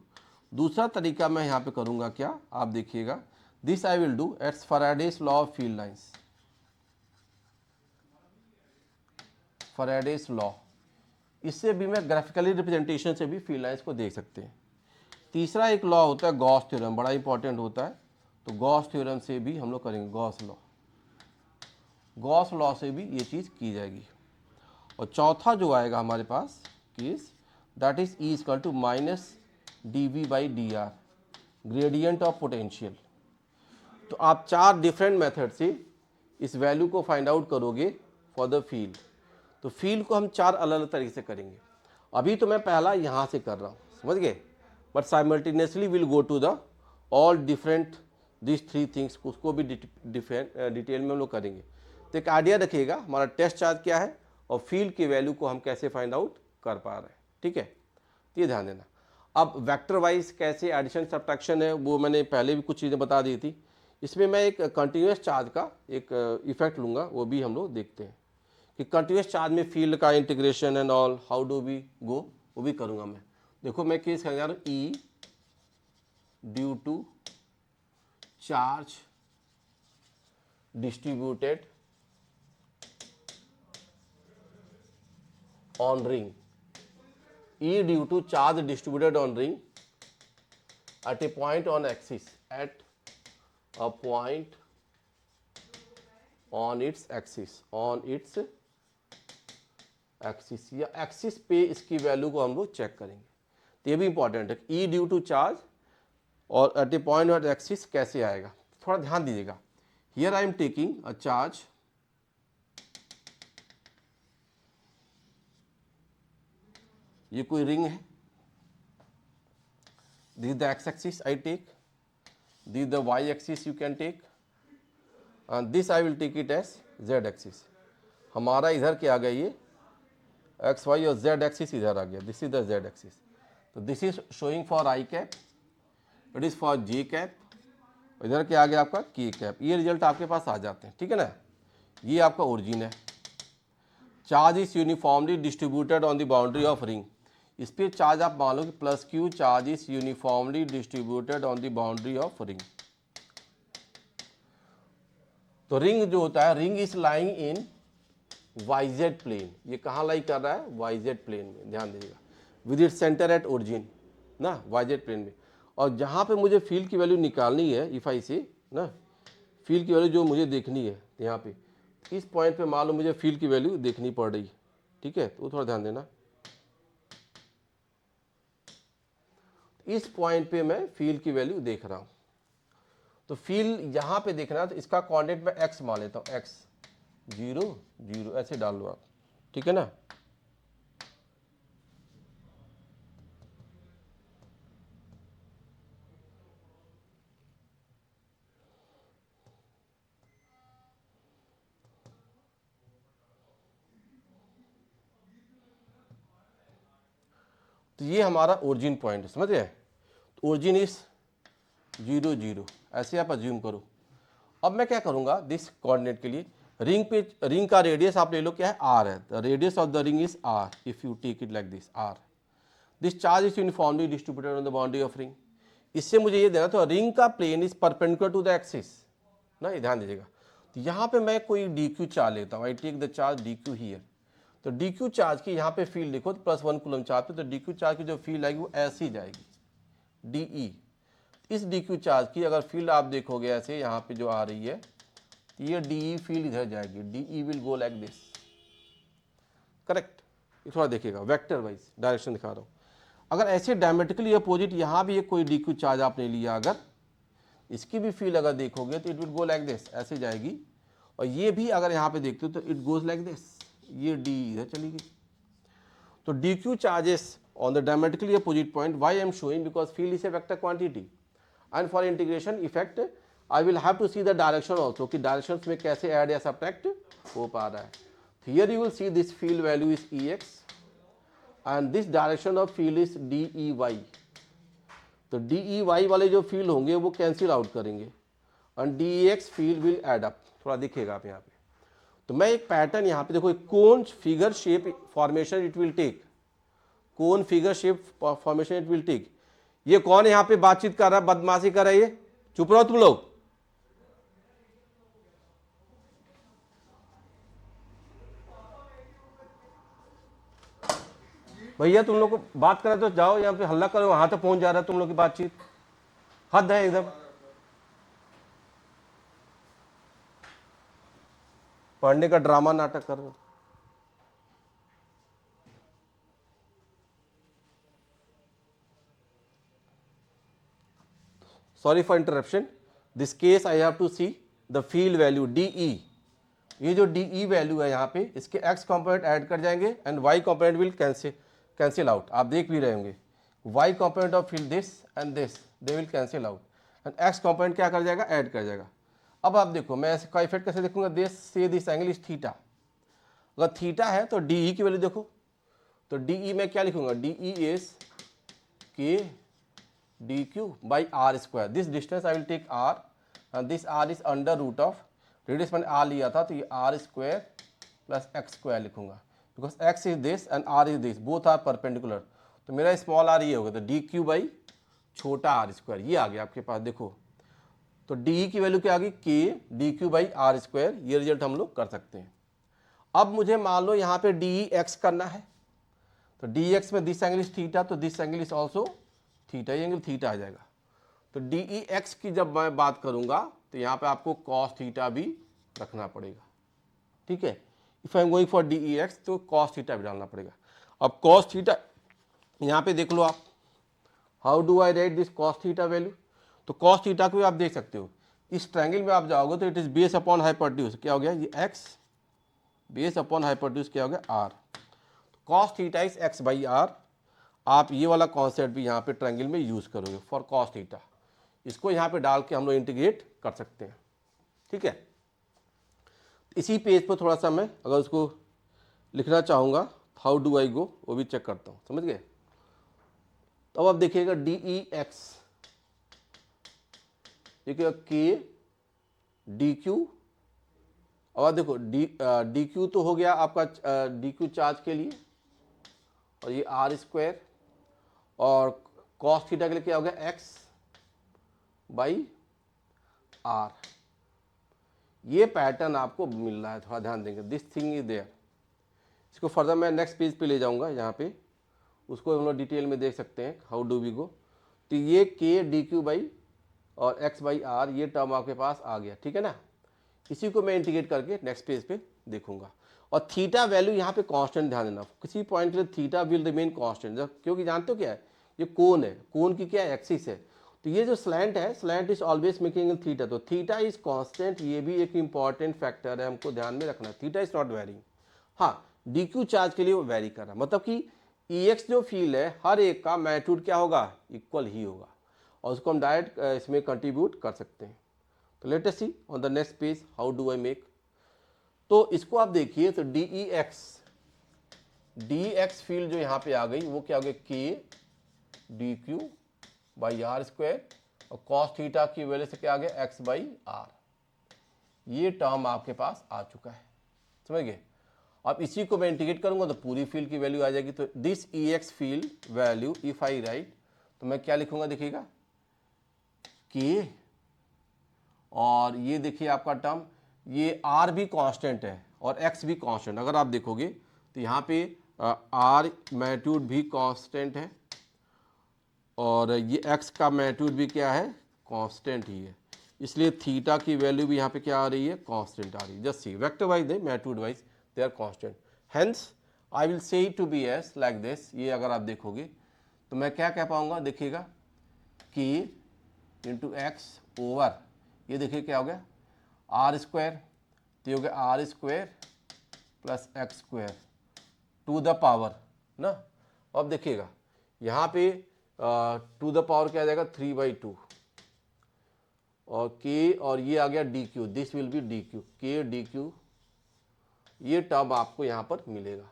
A: दूसरा तरीका मैं यहाँ पे करूँगा क्या, आप देखिएगा, this I will do as Faraday's law of field lines, Faraday's law, इससे भी मैं ग्राफिकली रिप्रेजेंटेशन से भी फील्ड लाइंस को देख सकते हैं। तीसरा एक लॉ होता है गॉस थ्योरम, बड़ा इंपॉर्टेंट होता है, तो गॉस थ्योरम से भी हम लोग करेंगे, गॉस लॉ से भी ये चीज़ की जाएगी। और चौथा जो आएगा हमारे पास case, that is E equal to -dV/dr, gradient of potential. तो आप 4 डिफरेंट मेथड से इस वैल्यू को फाइंड आउट करोगे फॉर द फील्ड। तो फील्ड को हम 4 अलग अलग तरीके से करेंगे। अभी तो मैं पहला यहाँ से कर रहा हूँ, समझ गए, but simultaneously will go to the all different this 3 things, उसको भी डिटेल में हम लोग करेंगे। तो एक आइडिया रखिएगा हमारा टेस्ट चार्ज क्या है और फील्ड की वैल्यू को हम कैसे फाइंड आउट कर पा रहे हैं, ठीक है, तो ये ध्यान देना। अब वेक्टर वाइज कैसे एडिशन सब्ट्रैक्शन है वो मैंने पहले भी कुछ चीज़ें बता दी थी। इसमें मैं एक कंटिन्यूस चार्ज का एक इफेक्ट लूँगा, वो भी हम लोग देखते हैं कि कंटिन्यूस चार्ज में फील्ड का integration and all how do we go, वो भी करूँगा मैं। देखो मैं केस करने जा रहा हूँ, E due to charge distributed on ring, E due to charge distributed on ring at a point on axis, at a point on its axis, या एक्सिस पे इसकी वैल्यू को हम लोग चेक करेंगे। तो ये भी इंपॉर्टेंट है, E ड्यू टू चार्ज और at a point on axis कैसे आएगा, थोड़ा ध्यान दीजिएगा। Here I am taking a charge ये कोई रिंग है, this is the X axis I take, this the Y axis you can take, and this I will take it as Z axis. हमारा इधर क्या आ गया, ये एक्स वाई और जेड एक्सिस इधर आ गया, this is the Z axis. तो this is showing for I cap, it is for J cap, इधर क्या आ गया आपका के कैप। ये रिजल्ट आपके पास आ जाते हैं, ठीक है ना। ये आपका ओरिजिन है। Charge is uniformly distributed on the boundary of ring, इस पर चार्ज आप मान लो कि plus Q, charge is uniformly distributed on the boundary of ring. तो रिंग जो होता है, ring is lying in YZ plane, ये कहाँ लाई कर रहा है, वाईजेड प्लेन में, ध्यान दीजिएगा, with it centre at origin ना, वाईजेड प्लेन में। और जहाँ पे मुझे फील्ड की वैल्यू निकालनी है, इफ आई से ना, फील्ड की वैल्यू जो मुझे देखनी है यहाँ पे, इस पॉइंट पे मान लो मुझे फील्ड की वैल्यू देखनी पड़ रही है, ठीक है, तो थोड़ा ध्यान देना। इस पॉइंट पे मैं फील्ड की वैल्यू देख रहा हूँ, तो फील्ड यहाँ पे देखना है, तो इसका कोऑर्डिनेट मैं एक्स मान लेता हूँ, एक्स 0 0 ऐसे डाल लो आप, ठीक है ना। तो ये हमारा ओरिजिन पॉइंट है, समझ गए। ओरिजिन इज 0 0, ऐसे आप अज्यूम करो। अब मैं क्या करूंगा, दिस कोऑर्डिनेट के लिए रिंग पे, रिंग का रेडियस आप ले लो, क्या है, आर है, the radius of the ring is R, if you take it like this R, this charge is uniformly distributed on the boundary of ring. इससे मुझे ये देना, तो रिंग का plane is perpendicular to the axis ना, ये ध्यान दीजिएगा। तो यहाँ पे मैं कोई डी क्यू चार्ज लेता हूँ, I take the charge D Q here. तो डी क्यू चार्ज की यहाँ पे फील्ड देखो, तो +1 कूलम चार्ज पे, तो डी क्यू चार्ज की जो फील्ड आएगी वो ऐसी जाएगी, डी ई। इस डी क्यू चार्ज की अगर फील्ड आप देखोगे ऐसे यहाँ पे जो आ रही है, ये डी ई फील्ड इधर जाएगी, D E will go like this, correct. ये थोड़ा देखिएगा, वेक्टर वाइज डायरेक्शन दिखा रहा हूँ। अगर ऐसे डायमेट्रिकली अपोजिट यहाँ भी एक कोई डी क्यू चार्ज आपने लिया, अगर इसकी भी फील्ड अगर देखोगे तो it will go like this, ऐसे जाएगी। और ये भी अगर यहाँ पे देखते हो तो इट गोज लाइक दिस, ये डी इधर चली गई। तो D Q charges on the diametrically opposite point, why I am showing, because field is a vector quantity, and for integration effect I will have to see the direction also, कि directions में कैसे add या subtract हो पा रहा है। Here you will see this field value is Ex and this direction of field is DEY। तो DEY वाले जो फील्ड होंगे वो कैंसिल आउट करेंगे, and DEX field will add up, थोड़ा दिखेगा आप यहाँ पे। तो मैं एक पैटर्न यहाँ पे देखो, एक cone figure shape formation it will take, cone figure shape formation it will take. ये कौन यहाँ पे बातचीत कर रहा है, बदमाशी कर रहा है, ये चुप रहो तुम लोग। भैया तुम लोग को बात करें तो जाओ, यहाँ पे हल्ला करो, वहां तक पहुंच जा रहा है तुम लोग की बातचीत, हद है एकदम। पढ़ने का ड्रामा नाटक कर रहे हो। Sorry for interruption, this case I have to see the field value DE। ये जो DE वैल्यू है यहाँ पे, इसके x कॉम्पोनेंट ऐड कर जाएंगे and y component will cancel out. आप देख भी रहे होंगे, y component of field this and this they will cancel out, and x component क्या कर जाएगा, ऐड कर जाएगा। अब आप देखो मैं इसका इफेक्ट कैसे देखूंगा, दिस से दिस एंगल इज थीटा। अगर थीटा है तो DE की वैल्यू देखो, तो DE में क्या लिखूंगा, DE इज के dq by r square, this distance I will take r and this r is under root of, radius मैंने r लिया था तो ये r square plus x square लिखूंगा, because x is this and r is this, both are perpendicular। तो मेरा small r ये होगा, तो dq by छोटा r square ये आ गया आपके पास। देखो तो de की वैल्यू क्या आ गई, k dq by r square, ये रिजल्ट हम लोग कर सकते हैं। अब मुझे मान लो यहाँ पे dx करना है, तो dx में दिस एंगल इज थीटा, तो this angle is also theta, ये एंगल थीटा आ जाएगा। तो DEX की जब मैं बात करूंगा तो यहाँ पे आपको कॉस थीटा भी रखना पड़ेगा, ठीक है। If I am going for DEX तो कॉस थीटा भी डालना पड़ेगा। अब कॉस थीटा यहाँ पे देख लो आप, how do I right this cos theta value. तो कॉस थीटा को भी आप देख सकते हो, इस ट्रायंगल में आप जाओगे तो it is base upon hypotenuse, क्या हो गया ये x, बेस अपॉन हाइपोटेन्यूज क्या हो गया r। Cos theta is x by r, आप ये वाला कॉन्सेप्ट भी यहाँ पे ट्रायंगल में यूज़ करोगे फॉर कॉस थीटा। इसको यहाँ पे डाल के हम लोग इंटीग्रेट कर सकते हैं, ठीक है। इसी पेज पर थोड़ा सा मैं अगर उसको लिखना चाहूँगा, हाउ डू आई गो, वो भी चेक करता हूँ, समझ गए। तो अब आप देखिएगा डी ई एक्स, देखिएगा के डी क्यू। अब आप देखो डी क्यू तो हो गया आपका डी क्यू चार्ज के लिए, और ये आर स्क्वायर, और कॉस थीटा के लिए क्या हो गया एक्स बाई आर। ये पैटर्न आपको मिल रहा है, थोड़ा ध्यान देंगे, दिस थिंग इज देयर। इसको फर्दर मैं नेक्स्ट पेज पे ले जाऊंगा, यहाँ पे उसको हम लोग डिटेल में देख सकते हैं, हाउ डू वी गो। तो ये के डी क्यू बाई और एक्स बाई आर, ये टर्म आपके पास आ गया, ठीक है ना। इसी को मैं इंटीग्रेट करके नेक्स्ट पेज पे देखूंगा। और थीटा वैल्यू यहाँ पे कांस्टेंट, ध्यान देना, किसी पॉइंट के लिए थीटा विल रिमेन कांस्टेंट, क्योंकि जानते हो क्या है, ये कोन है, कोन की क्या एक्सिस है, तो ये जो स्लैंट है, slant is always making in theta, तो थीटा इज कांस्टेंट, ये भी एक इंपॉर्टेंट फैक्टर है, हमको ध्यान में रखना। Theta is not varying. हाँ, डी क्यू चार्ज के लिए वो वेरी कर रहा है, मतलब कि ई एक्स जो फील्ड है हर एक का मैग्नीट्यूड क्या होगा, इक्वल ही होगा, और उसको हम डायरेक्ट इसमें कंट्रीब्यूट कर सकते हैं। तो let us see on the next page how do I make. तो इसको आप देखिए, तो डी एक्स फील्ड जो यहाँ पे आ गई वो क्या हो गया, K D Q by are square, और कॉस थीटा की वजह से क्या आ गया, एक्स बाई आर। ये टर्म आपके पास आ चुका है, समझ गए। अब इसी को मैं इंटीग्रेट करूंगा तो पूरी फील्ड की वैल्यू आ जाएगी। तो this E X field value if I right, तो मैं क्या लिखूंगा, देखिएगा के, और ये देखिए आपका टर्म, ये आर भी कांस्टेंट है और एक्स भी कांस्टेंट। अगर आप देखोगे तो यहाँ पे आर मैग्नीट्यूड भी कांस्टेंट है, और ये एक्स का मैग्नीट्यूड भी क्या है, कांस्टेंट ही है, इसलिए थीटा की वैल्यू भी यहाँ पे क्या आ रही है, कांस्टेंट आ रही है। जस्ट सी वेक्टर वाइज नहीं, magnitude wise they are constant, hence I will say to be as like this. ये अगर आप देखोगे तो मैं क्या कह पाऊंगा, देखिएगा कि इंटू एक्स ओवर, ये देखिए क्या हो गया, आर स्क्वायर, तो ये हो गया are square plus x square to the power ना। अब देखिएगा यहाँ पे टू द पावर क्या आ जाएगा, 3/2, और के, और ये आ गया D Q, this will be D Q, के डी क्यू, ये टर्म आपको यहाँ पर मिलेगा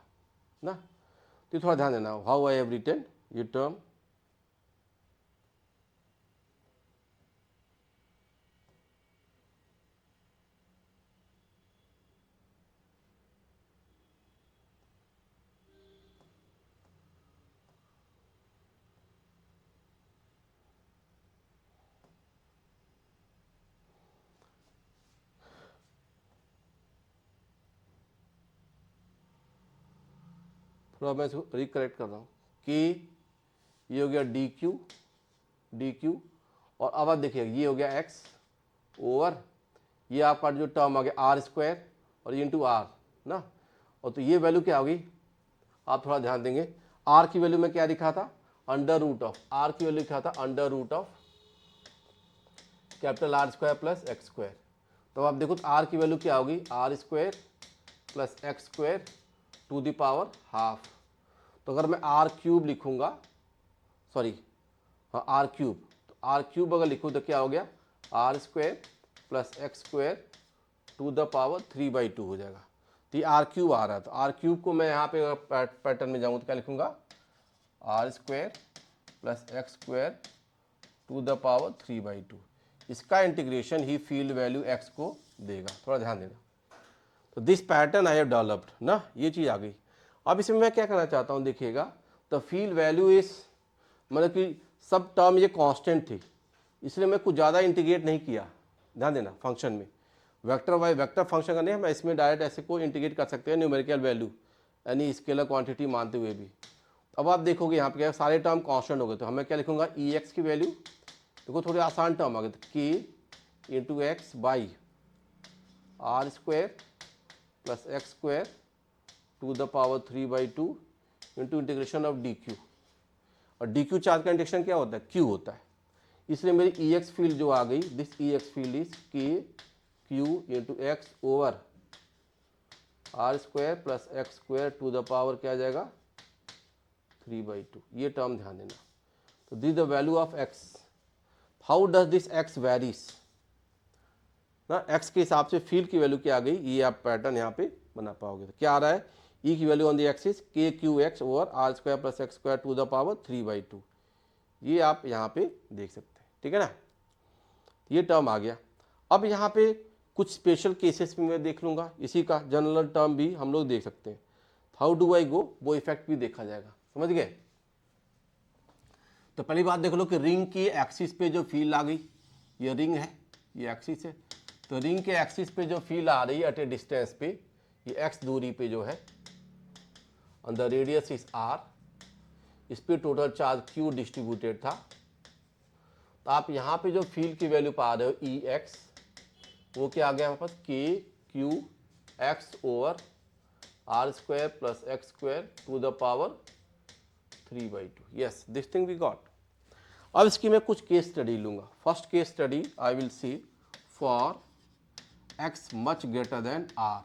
A: ना। तो थोड़ा ध्यान देना, हाउ आई हैव रिटन ये टर्म। थोड़ा मैं इसको रिकरेक्ट कर रहा हूँ कि ये हो गया डी क्यू, और अब आप देखिए ये हो गया एक्स ओवर, ये आपका जो टर्म आ गया आर स्क्वायर, और ये इंटू आर ना। और तो ये वैल्यू क्या होगी, आप थोड़ा ध्यान देंगे, आर की वैल्यू में क्या लिखा था, अंडर रूट ऑफ, आर की वैल्यू लिखा था under root of capital R square plus x square. तो आप देखो तो आर की वैल्यू क्या होगी, R square plus x square to the power half. तो अगर मैं आर क्यूब लिखूंगा, सॉरी हाँ आर क्यूब, तो आर क्यूब अगर लिखूँ तो क्या हो गया, are square plus x square to the power 3/2 हो जाएगा। तो ये आर क्यूब आ रहा है, तो आर क्यूब को मैं यहाँ पे पैटर्न में जाऊँ तो क्या लिखूंगा, R square plus x square to the power 3/2। इसका इंटीग्रेशन ही फील्ड वैल्यू एक्स को देगा, थोड़ा ध्यान देना। तो this pattern I have developed ना, ये चीज़ आ गई। अब इसमें मैं क्या करना चाहता हूँ, देखिएगा द फील्ड वैल्यू इज, मतलब कि सब टर्म ये कांस्टेंट थी, इसलिए मैं कुछ ज़्यादा इंटीग्रेट नहीं किया, ध्यान देना। फंक्शन में वेक्टर वाई वेक्टर फंक्शन का नहीं, हम इसमें डायरेक्ट ऐसे को इंटीग्रेट कर सकते हैं न्यूमेरिकल वैल्यू, यानी स्केलर क्वांटिटी मानते हुए भी। अब आप देखोगे यहाँ पे क्या सारे टर्म कांस्टेंट हो गए, तो हमें क्या लिखूंगा, ई एक्स की वैल्यू, देखो थोड़ी आसान टर्म आ गई, तो K into X by are square plus x square to the power 3/2 into integration of D Q. और डी क्यू चार्ज का इंटीग्रेशन क्या होता है, क्यू होता है, इसलिए मेरी ई एक्स फील्ड जो आ गई, this E X field is K Q into X over are square plus x square to the power क्या आ जाएगा 3/2, ये टर्म ध्यान देना। तो this the value of x, how does this x varies ना, x के हिसाब से फील्ड की वैल्यू क्या आ गई, ये आप पैटर्न यहाँ पे बना पाओगे। तो क्या आ रहा है, e की value on the axis kqx over are square plus x square to the power 3/2, ये आप यहाँ पे देख सकते हैं, ठीक है ना, ये टर्म आ गया। अब यहाँ पे कुछ स्पेशल केसेस में मैं देख लूँगा, इसी का जनरल टर्म भी हम लोग देख सकते हैं। हाउ डू आई गो, वो इफेक्ट भी देखा जाएगा, समझ गए। तो पहली बात देख लो कि रिंग की एक्सिस पे जो फील्ड आ गई, ये रिंग है, ये एक्सिस है, तो रिंग के एक्सिस पे जो फील्ड आ रही है एट ए डिस्टेंस पे, ये x दूरी पे जो है, on the radius is r, इस पे टोटल चार्ज q डिस्ट्रीब्यूटेड था। तो आप यहाँ पे जो फील्ड की वैल्यू पा रहे हो Ex, वो क्या आ गया हमारे पास, kqx over are square plus x square to the power 3/2, yes this thing we got. अब इसकी मैं कुछ केस स्टडी लूंगा। First case study I will see for x much greater than r,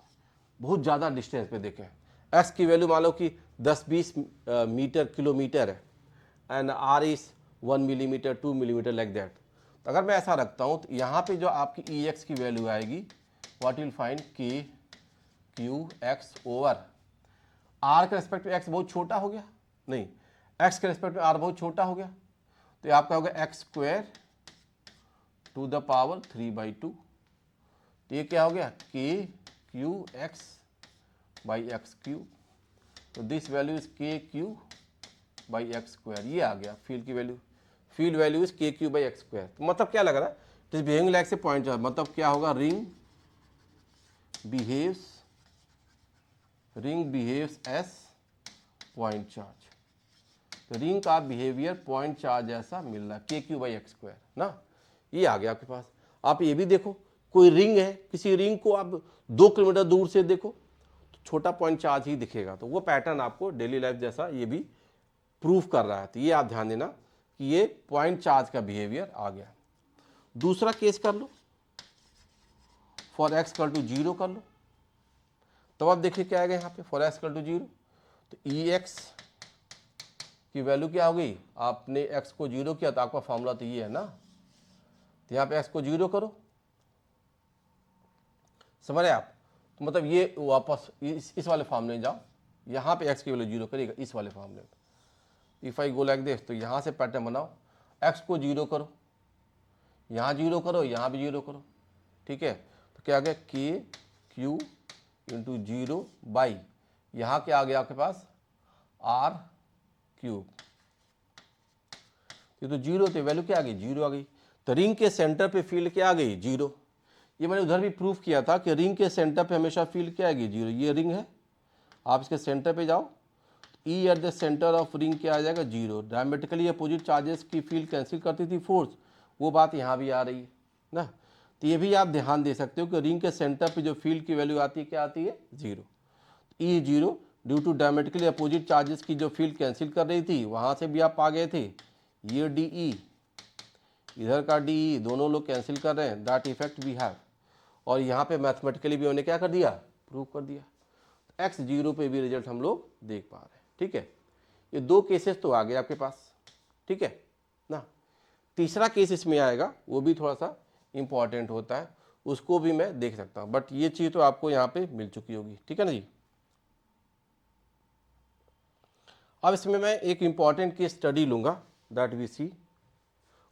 A: बहुत ज़्यादा डिस्टेंस पे देखें, x की वैल्यू मान लो कि 10-20 मीटर किलोमीटर है, and r is 1 millimetre 2 millimetre like that. तो अगर मैं ऐसा रखता हूँ तो यहाँ पे जो आपकी Ex की वैल्यू आएगी, what will find kqx over r के रेस्पेक्ट में x बहुत छोटा हो गया, नहीं x के रेस्पेक्ट में r बहुत छोटा हो गया, तो ये आपका होगा X square to the power 3/2, तो ये क्या हो गया kqx बाई एक्स क्यूब, तो this value is kq by X square, ये आ गया फील्ड की value, field value is kq by X square. तो मतलब क्या लग रहा है, it is behaving like say point charge, मतलब क्या होगा, ring behaves as point charge, तो रिंग का बिहेवियर पॉइंट चार्ज ऐसा मिल रहा है kq बाई एक्स स्क्वायर ना, ये आ गया आपके पास। आप ये भी देखो, कोई रिंग है, किसी रिंग को आप 2 किलोमीटर दूर से देखो तो छोटा पॉइंट चार्ज ही दिखेगा, तो वो पैटर्न आपको डेली लाइफ जैसा ये भी प्रूव कर रहा है। तो ये आप ध्यान देना कि ये पॉइंट चार्ज का बिहेवियर आ गया। दूसरा केस कर लो, फॉर एक्स इक्वल टू 0 कर लो, तब आप देखिए क्या आएगा यहाँ पे, फॉर एक्स इक्वल टू 0, तो Ex की वैल्यू क्या हो गई, आपने x को 0 किया तो आपका फॉर्मूला तो ये है ना, तो यहाँ पे x को 0 करो, समझ रहे आप, तो मतलब ये वापस इस वाले फॉर्मूले में जाओ, यहाँ पे x की वैल्यू 0 करेगा इस वाले फॉर्मूले में। If I go like this, तो यहाँ से पैटर्न बनाओ, x को 0 करो, यहाँ 0 करो, यहाँ भी 0 करो, ठीक है, तो क्या आ गया kq इंटू 0 बाई, यहाँ क्या आ गया आपके पास r क्यूब, ये तो 0 थे, वैल्यू क्या आ गई 0 आ गई। तो रिंग के सेंटर पे फील्ड क्या आ गई 0, ये मैंने उधर भी प्रूफ किया था कि रिंग के सेंटर पे हमेशा फील्ड क्या आएगी 0, ये रिंग है, आप इसके सेंटर पे जाओ, E at the centre of ring क्या आ जाएगा 0, डायमेट्रिकली अपोजिट चार्जेस की फील्ड कैंसिल करती थी फोर्स, वो बात यहाँ भी आ रही है ना। तो ये भी आप ध्यान दे सकते हो कि रिंग के सेंटर पे जो फील्ड की वैल्यू आती है क्या आती है 0, E 0 due to diametrically opposite charges की जो फील्ड कैंसिल कर रही थी, वहाँ से भी आप आ गए थे, ये DE इधर का DE दोनों लोग कैंसिल कर रहे हैं, दैट इफेक्ट वी हैव, और यहाँ पे मैथमेटिकली भी हमने क्या कर दिया, प्रूव कर दिया, x 0 पे भी रिजल्ट हम लोग देख पा रहे हैं, ठीक है। ये 2 केसेस तो आ गए आपके पास, ठीक है ना। तीसरा केस इसमें आएगा, वो भी थोड़ा सा इंपॉर्टेंट होता है, उसको भी मैं देख सकता हूँ, बट ये चीज़ तो आपको यहाँ पे मिल चुकी होगी, ठीक है ना जी। अब इसमें मैं एक इंपॉर्टेंट केस स्टडी लूँगा, दैट वी सी,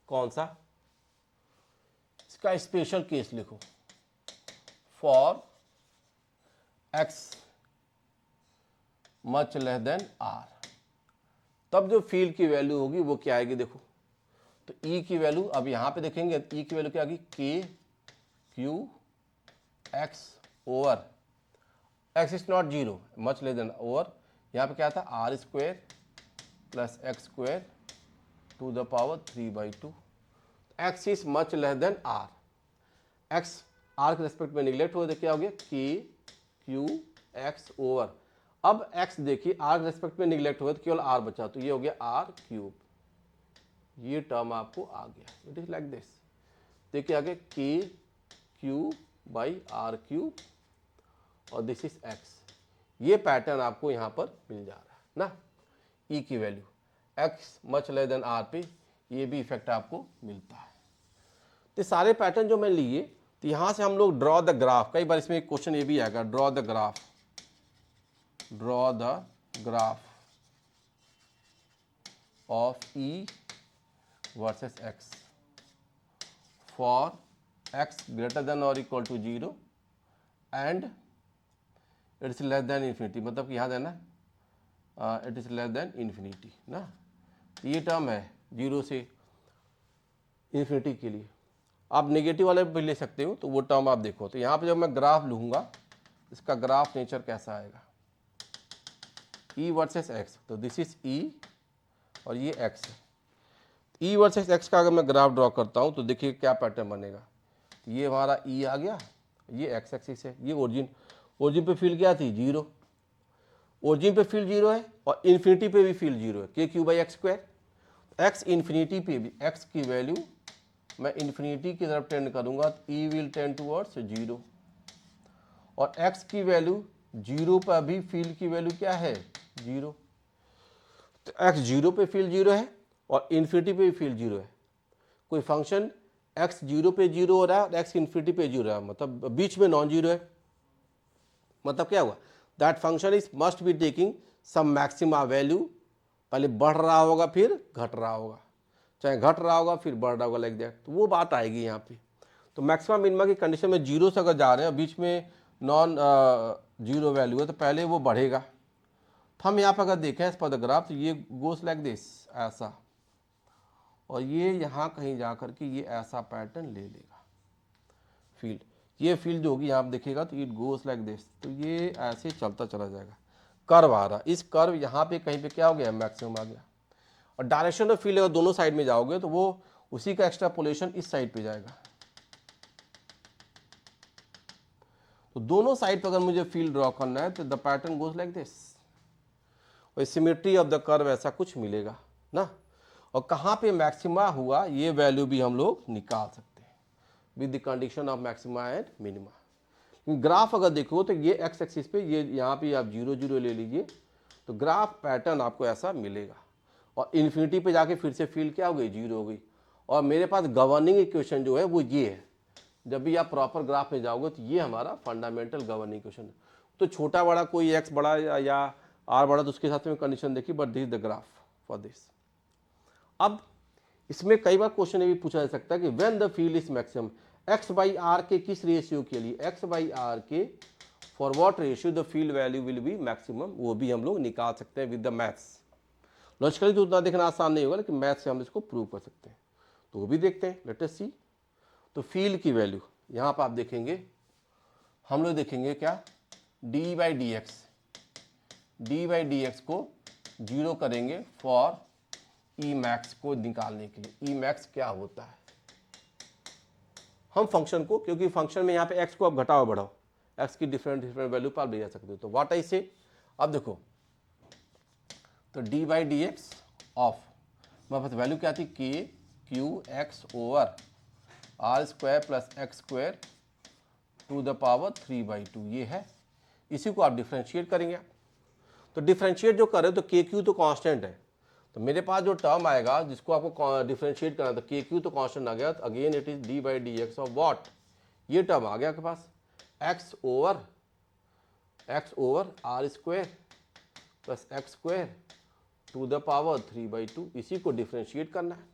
A: कौन सा, इसका स्पेशल केस लिखो, for x much less than r, तब जो फील्ड की वैल्यू होगी वो क्या आएगी, देखो तो E की वैल्यू, अब यहाँ पे देखेंगे E की वैल्यू क्या आएगी kq x over x is not 0 much less than, over यहाँ पे क्या था r square plus x square to the power 3/2, x is much less than r, x r के रेस्पेक्ट में निगलेक्ट हो, क्या हो गया kq x ओवर, अब x देखिए r के रेस्पेक्ट में निगलेक्ट हुआ तो केवल r बचा, तो ये हो गया r क्यूब, ये टर्म आपको आ गया, इट इज लाइक दिस, देखिए आगे kq बाई r क्यूब और दिस इज x, ये पैटर्न आपको यहाँ पर मिल जा रहा है ना। ई की value X much less than R पे ये भी इफेक्ट आपको मिलता है। तो सारे पैटर्न जो मैं लिए, तो यहाँ से हम लोग ड्रॉ द ग्राफ, कई बार इसमें एक क्वेश्चन ये भी आएगा, draw the graph of e versus x for x greater than और equal to 0 and it is less than infinity, मतलब कि यहाँ देना it is less than infinity ना, ये टर्म है 0 से इन्फिनिटी के लिए। आप नेगेटिव वाले भी ले सकते हो, तो वो टर्म आप देखो। तो यहाँ पे जब मैं ग्राफ लूँगा, इसका ग्राफ नेचर कैसा आएगा, ई वर्सेस एक्स, तो दिस इज ई और ये एक्स है। ई वर्सेस एक्स का अगर मैं ग्राफ ड्रॉ करता हूँ तो देखिए क्या पैटर्न बनेगा। ये हमारा ई आ गया, ये एक्स एक्सिस है, ये ओरिजिन पे फील्ड क्या थी 0, ओरिजिन पे फील्ड 0 है और इन्फिनिटी पे भी फील्ड 0 है, k Q by X square. X infinity पे भी एक्स की वैल्यू मैं इन्फिनिटी की तरफ टेंड करूंगा तो ई विल टेंड टूवर्ड्स 0, और एक्स की वैल्यू 0 पर भी फील्ड की वैल्यू क्या है 0, तो एक्स 0 पे फील्ड 0 है और इन्फिनिटी पे भी फील्ड 0 है। कोई फंक्शन एक्स 0 पे 0 हो रहा है और एक्स इन्फिनिटी पे 0 है, मतलब बीच में नॉन 0 है, मतलब क्या हुआ, that function is must be taking some maxima value, पहले बढ़ रहा होगा फिर घट रहा होगा, चाहे घट रहा होगा फिर बढ़ रहा होगा, लाइक दैट। तो वो बात आएगी यहाँ पे। तो मैक्सिमम मिनिमा की कंडीशन में 0 से अगर जा रहे हैं, बीच में नॉन 0 वैल्यू है, तो पहले वो बढ़ेगा। तो हम यहाँ पर अगर देखें एज पर द ग्राफ, तो ये गोस लाइक दिस, ऐसा, और ये यहाँ कहीं जा कर के ये ऐसा पैटर्न ले लेगा फील्ड। ये फील्ड जो होगी यहाँ देखिएगा तो इट गोस लाइक दिस, तो ये ऐसे चलता चला जाएगा, कर्व आ रहा, इस कर्व यहाँ पे कहीं पे क्या हो गया, मैक्सिमम आ गया। और डायरेक्शन ऑफ फील्ड अगर दोनों साइड में जाओगे तो वो उसी का एक्सट्रापोलेशन इस साइड पे जाएगा। तो दोनों साइड पर अगर मुझे फील्ड ड्रॉ करना है तो the pattern goes like this, और सिमेट्री ऑफ द कर्व ऐसा कुछ मिलेगा ना। और कहाँ पे मैक्सिमा हुआ ये वैल्यू भी हम लोग निकाल सकते हैं with the condition of maxima and minima. Graph अगर देखो तो ये एक्स एक्सिस पे, ये यहाँ पे आप 0 0 ले लीजिए, तो ग्राफ पैटर्न आपको ऐसा मिलेगा। और इन्फिनिटी पे जाके फिर से फील्ड क्या हो गई, 0 हो गई। और मेरे पास गवर्निंग इक्वेशन जो है वो ये है, जब भी आप प्रॉपर ग्राफ में जाओगे तो ये हमारा फंडामेंटल गवर्निंग इक्वेशन है। तो छोटा बड़ा कोई एक्स बड़ा या आर बड़ा, तो उसके साथ में कंडीशन देखिए, but this the graph for this. अब इसमें कई बार क्वेश्चन ये भी पूछा जा सकता है कि when the field is maximum, X by R के किस रेशियो के लिए, एक्स बाई आर के for what ratio the field value will be maximum, वो भी हम लोग निकाल सकते हैं विद द मैथ्स। लॉजिकली तो उतना देखना आसान नहीं होगा, लेकिन मैथ से हम इसको प्रूव कर सकते हैं, तो वो भी देखते हैं, लेट अस सी। तो फील्ड की वैल्यू यहाँ पर आप देखेंगे, हम लोग देखेंगे क्या, डी बाई डी एक्स को 0 करेंगे फॉर ई मैक्स को निकालने के लिए। ई मैक्स क्या होता है, हम फंक्शन को, क्योंकि फंक्शन में यहाँ पे एक्स को आप घटाओ बढ़ाओ, एक्स की डिफरेंट वैल्यू पर आप ले जा सकते हो। तो व्हाट आई से, अब देखो, तो D by D x of, मेरे पास वैल्यू क्या थी, K Q X over are square plus x square to the power 3/2, ये है। इसी को आप डिफ्रेंशिएट करेंगे। तो डिफ्रेंशिएट जो करें तो के क्यू तो कांस्टेंट है, तो मेरे पास जो टर्म आएगा जिसको आपको डिफ्रेंशिएट करना, तो के क्यू तो कांस्टेंट आ गया, तो again it is d by D x of what, ये टर्म आ गया आपके पास, x over are square plus x square to the power 3/2, इसी को डिफ्रेंशिएट करना है।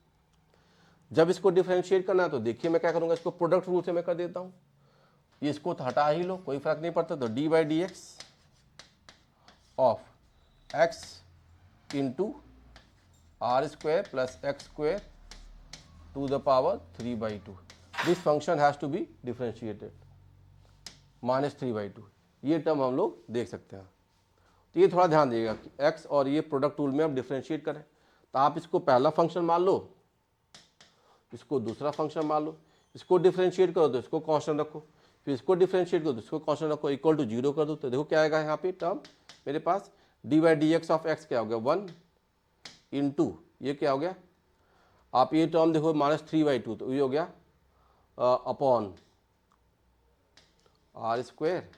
A: जब इसको डिफ्रेंशिएट करना है तो देखिए मैं क्या करूंगा, इसको प्रोडक्ट रूल से मैं कर देता हूँ, इसको तो हटा ही लो, कोई फर्क नहीं पड़ता। तो D by D x of X into R square plus x square to the power 3/2, this function has to be differentiated -3/2, ये टर्म हम लोग देख सकते हैं। तो ये थोड़ा ध्यान दिएगा कि एक्स और ये प्रोडक्ट रूल में आप डिफ्रेंशिएट करें, तो आप इसको पहला फंक्शन मान लो, इसको दूसरा फंक्शन मान लो, इसको डिफ्रेंशिएट करो तो इसको कांस्टेंट रखो, फिर इसको डिफ्रेंशिएट करो तो इसको कांस्टेंट रखो, इक्वल टू 0 कर दो। तो देखो क्या आएगा यहाँ पे टर्म मेरे पास, d by D x of x क्या हो गया 1 इंटू, ये क्या हो गया, आप ये टर्म देखो -3/2, तो ये हो गया upon R square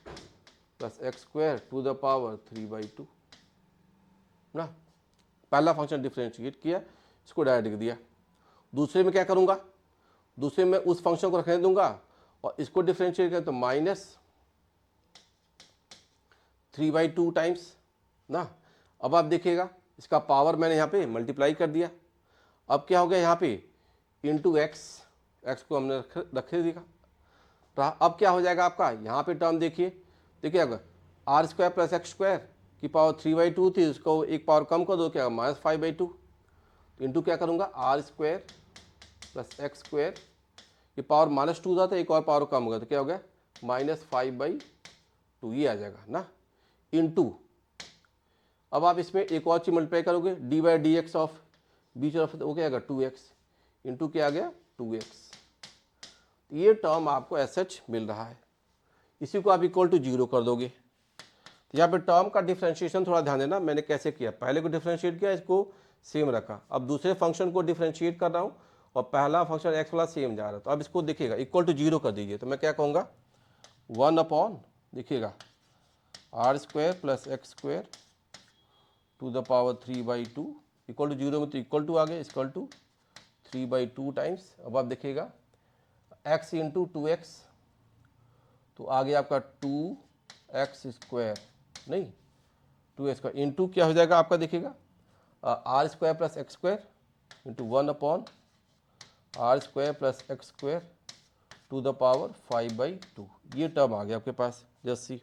A: plus x square to the power 3/2 ना। पहला फंक्शन डिफ्रेंशिएट किया, इसको डायरेक्ट लिख दिया। दूसरे में क्या करूँगा, दूसरे में उस फंक्शन को रखने दूंगा और इसको डिफ्रेंशिएट करें तो -3/2 टाइम्स ना। अब आप देखिएगा इसका पावर मैंने यहाँ पे मल्टीप्लाई कर दिया। अब क्या हो गया यहाँ पे इंटू एक्स, एक्स को हमने रख दिया। तो अब क्या हो जाएगा आपका यहाँ पे टर्म देखिए, देखिए अगर R square plus x square की पावर 3/2 थी, उसको एक पावर कम कर दो, क्या -5/2 इंटू क्या करूँगा r square plus x square, ये पावर -2 था तो एक और पावर कम होगा तो क्या हो गया -5/2, ये आ जाएगा ना, इंटू अब आप इसमें एक और चीज मल्टीप्लाई करोगे d/dx ऑफ बीच ऑफ वो क्या आएगा 2x इंटू क्या आ गया 2x। ये टर्म आपको एज सच मिल रहा है, इसी को आप इक्वल टू 0 कर दोगे। तो यहाँ पे टर्म का डिफ्रेंशिएशन थोड़ा ध्यान देना, मैंने कैसे किया, पहले को डिफ्रेंशिएट किया, इसको सेम रखा, अब दूसरे फंक्शन को डिफ्रेंशिएट कर रहा हूँ और पहला फंक्शन एक्स वाला सेम जा रहा है, तो अब इसको देखिएगा इक्वल टू 0 कर दीजिए। तो मैं क्या कहूँगा 1 देखिएगा r square plus x square to the power 3/2 equal to 0 में तो इक्वल टू आ गया, इक्वल टू 3/2 टाइम्स। अब आप देखिएगा x इंटू 2x तो आ गया आपका 2x स्क्वायर, नहीं 2x स्क्वायर इंटू क्या हो जाएगा आपका देखिएगा r square plus x square into 1/r square plus x square to the power 5/2, ये टर्म आ गया आपके पास जस्ट सी।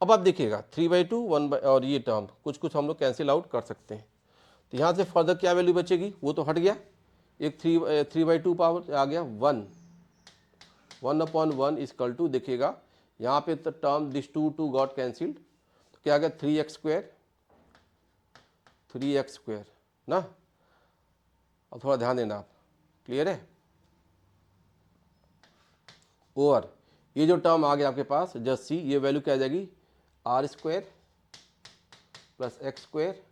A: अब आप देखिएगा 3/2 1 और ये टर्म कुछ कुछ हम लोग कैंसिल आउट कर सकते हैं, तो यहाँ से फर्दर क्या वैल्यू बचेगी, वो तो हट गया, एक 3/2 पावर आ गया 1/1 इक्वल टू देखिएगा यहाँ पे तो term this too got cancelled, तो क्या आ गया 3x स्क्वायर ना। अब थोड़ा ध्यान देना आप, क्लियर है, और ये जो टर्म आ गया आपके पास जस्ट सी, ये वैल्यू क्या आ जाएगी r square plus x square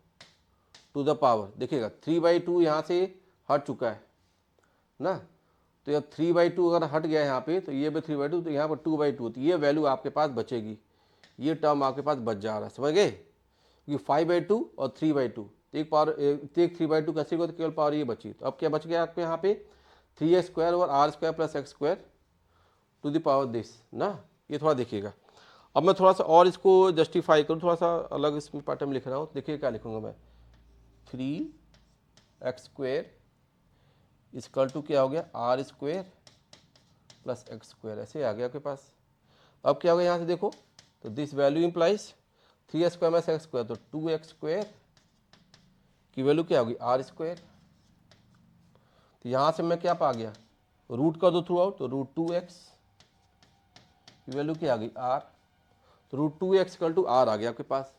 A: to the power देखिएगा 3/2 यहाँ से हट चुका है ना, तो यह 3/2 अगर हट गया यहाँ पे तो ये भी 3/2, तो यहाँ पर 2/2, तो ये वैल्यू आपके पास बचेगी, ये टर्म आपके पास बच जा रहा है, समझ गए, क्योंकि 5/2 और 3/2 एक पावर एक 3/2 कैसे को तो केवल पावर ये बची, तो अब क्या बच गया आपके यहाँ पे 3x स्क्वायर और r square plus x square to the power this ना। ये थोड़ा देखिएगा, अब मैं थोड़ा सा और इसको जस्टिफाई करूँ, थोड़ा सा अलग इसमें पैटर्न लिख रहा हूँ, देखिए क्या लिखूँगा मैं 3x स्क्वायर इक्वल टू क्या हो गया are square plus x square, ऐसे आ गया आपके पास। अब क्या हो गया यहाँ से देखो, तो this value implies 3x square minus x square, तो 2x स्क्वायर की वैल्यू क्या होगी आर स्क्वायर, तो यहाँ से मैं क्या पा गया रूट कर दो थ्रू आउट, तो √2x की वैल्यू क्या आ गई आर, तो √2x इक्वल टू आर आ गया आपके पास।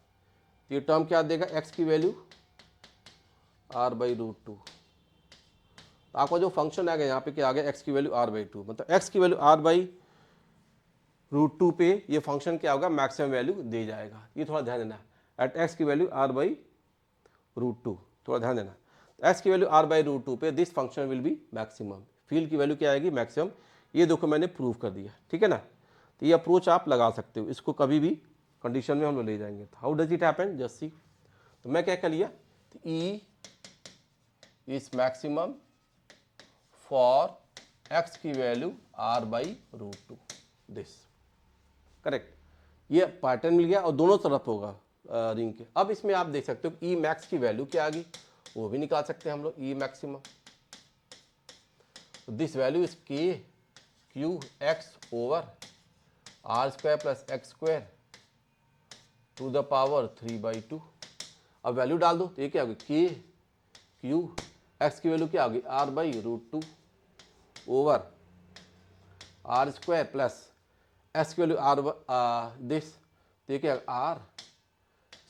A: ये टर्म क्या देगा x की वैल्यू r/√2, आपका जो फंक्शन आ गया यहाँ पे क्या आ गया x की वैल्यू r/2, मतलब x की वैल्यू r/√2 पे ये फंक्शन क्या होगा मैक्सिमम वैल्यू दे जाएगा, ये थोड़ा ध्यान देना, एट x की वैल्यू r/√2, थोड़ा ध्यान देना, x की वैल्यू r/√2 पे this function will be maximum, field की वैल्यू क्या आएगी मैक्सिमम, ये देखो मैंने प्रूव कर दिया, ठीक है ना। तो ये अप्रोच आप लगा सकते हो, इसको कभी भी कंडीशन में हम लोग ले जाएंगे। How does it happen just see, तो मैं क्या कर लिया, E is maximum for x की वैल्यू r/√2 दिस, करेक्ट, ये पैटर्न मिल गया और दोनों तरफ होगा रिंग के। अब इसमें आप देख सकते हो E मैक्स की वैल्यू क्या आ गई, वो भी निकाल सकते हैं हम लोग, E maximum, this value is KQX over are square plus x square to the power 3/2। अब वैल्यू डाल दो तो ये क्या होगी KQX की वैल्यू क्या होगी r/√2 over are square plus x की वैल्यू आर दिस, तो ये क्या r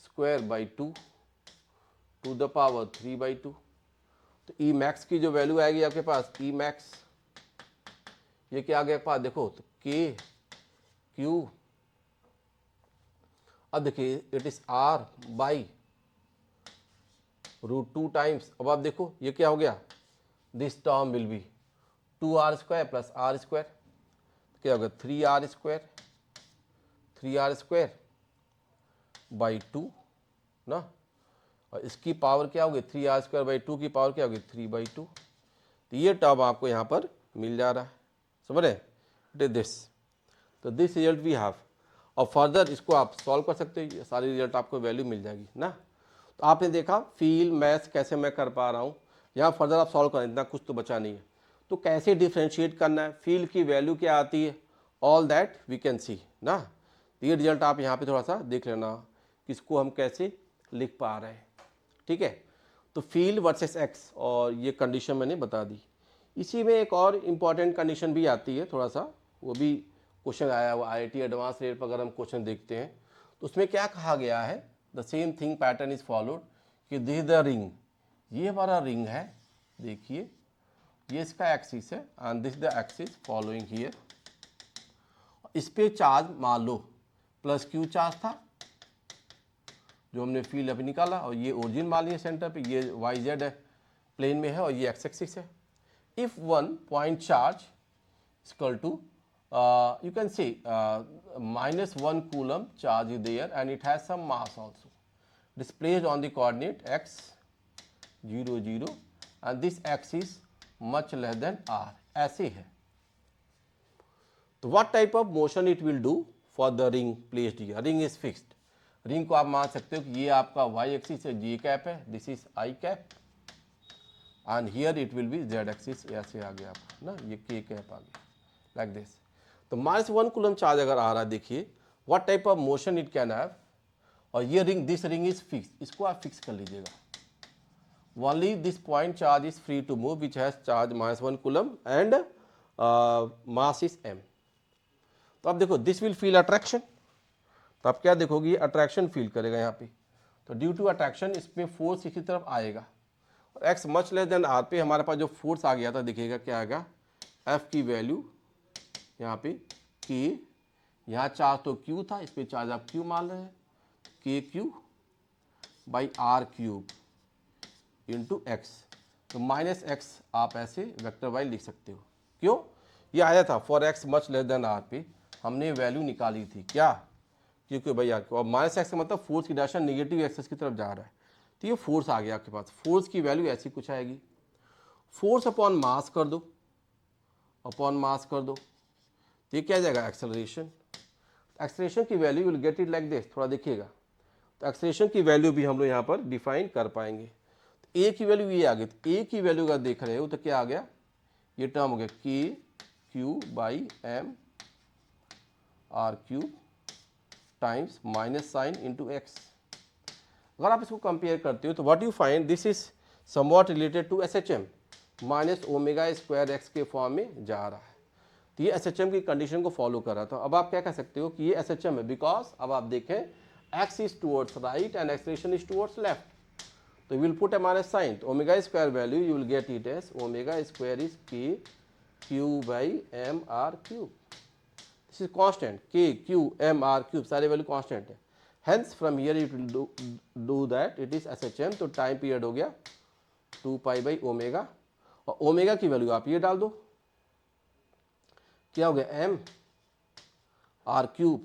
A: square by 2 to the power 3/2। तो ई मैक्स की जो वैल्यू आएगी आपके पास ई मैक्स, ये क्या आ गया पास देखो, तो के क्यू, अब देखिए इट इज r/√2 टाइम्स, अब आप देखो ये क्या हो गया, this term will be 2r square plus r square, क्या होगा 3r स्क्वायर बाई 2 ना, और इसकी पावर क्या होगी 3r² की पावर क्या होगी 3/2। तो ये टर्म आपको यहाँ पर मिल जा रहा है, समझ रहे? इट इज दिस, तो दिस रिजल्ट वी हैव। और फर्दर इसको आप सॉल्व कर सकते हो, ये सारी रिजल्ट आपको वैल्यू मिल जाएगी ना। तो आपने देखा फील मैथ्स कैसे मैं कर पा रहा हूँ, यहाँ फर्दर आप सॉल्व करें, इतना कुछ तो बचा नहीं है। तो कैसे डिफ्रेंशिएट करना है, फील की वैल्यू क्या आती है, all that we can see ना। तो ये रिजल्ट आप यहाँ पे थोड़ा सा देख लेना, किसको हम कैसे लिख पा रहे हैं, ठीक है। तो फील वर्सेस एक्स, और ये कंडीशन मैंने बता दी। इसी में एक और इम्पॉर्टेंट कंडीशन भी आती है थोड़ा सा, वो भी क्वेश्चन आया हुआ IIT एडवांस रेट पर अगर हम क्वेश्चन देखते हैं तो उसमें क्या कहा गया है, the same thing pattern is followed, कि दिस द रिंग, ये हमारा रिंग है, देखिए ये इसका एक्सिस है and this the axis following here. इस पे चार्ज मान लो +Q चार्ज था जो हमने फील्ड अभी निकाला, और ये ओरिजिन मान लिया सेंटर पे, ये YZ है प्लेन में है और ये x एक्सिस है। If one point charge equal to you can say -1 coulomb charge is there and it has some mass also displaced on the coordinate x 0 0 and this x is much less than r, ऐसे है। तो what type of motion it will do for the ring placed here? ring is fixed, ring को आप मान सकते हो कि ये आपका y एक्सिस है, j कैप है, this is I cap and here it will be z axis, ऐसे आ गया आपका ना, ये k कैप आ गया लाइक दिस। तो -1 कूलम चार्ज अगर आ रहा है, देखिए what type of motion it can have, और ये ring, this ring is fix, इसको आप फिक्स कर लीजिएगा। Only this point charge is free to move which has charge -1 coulomb and mass is m। तो अब देखो दिस विल फील अट्रैक्शन, तो आप क्या देखोगे, ये अट्रैक्शन फील करेगा यहाँ पे। तो ड्यू टू अट्रैक्शन इसमें फोर्स इसी तरफ आएगा, और x much less than r पे हमारे पास जो फोर्स आ गया था, दिखेगा क्या आएगा, f की वैल्यू यहाँ पे k, यहाँ चार्ज तो q था, इस पर चार्ज आप q मान रहे हैं, KQ/r³ इंटू x। तो -x आप ऐसे वेक्टर वाइज लिख सकते हो, क्यों, ये आया था for x much less than r पे हमने वैल्यू निकाली थी, क्या, क्योंकि भाई यार, और -x का मतलब फोर्स की डायरेक्शन नेगेटिव एक्सिस की तरफ जा रहा है, तो ये फोर्स आ गया आपके पास। फोर्स की वैल्यू ऐसी कुछ आएगी, फोर्स अपॉन मास कर दो, अपॉन मास कर दो, तो ये क्या आ जाएगा, एक्सेलरेशन। एक्सेलरेशन की value will get it like this, थोड़ा देखिएगा। तो एक्सेलरेशन की वैल्यू भी हम लोग यहाँ पर डिफाइन कर पाएंगे। तो ए की वैल्यू ये आ गई, तो ए की वैल्यू अगर देख रहे हो तो क्या आ गया, ये टर्म हो गया KQ/m/r³ times minus sine into x. अगर आप इसको कंपेयर करते हो तो what you find, this is somewhat related to SHM, -ω² के फॉर्म में जा रहा है। तो ये SHM की कंडीशन को फॉलो कर रहा था। अब आप क्या कह सकते हो कि ये SHM है, बिकॉज अब आप देखें x is towards right and acceleration is towards left, तो you will put a minus sign, तो ω² value you will get it as ω² is KQ/m/r³। This is constant, KQ/m/r³ सारे वैल्यू कांस्टेंट है, hence from here it will do that, it is SHM। तो time period हो गया 2π/ω, और omega की value आप ये डाल दो, क्या हो गया, m/r³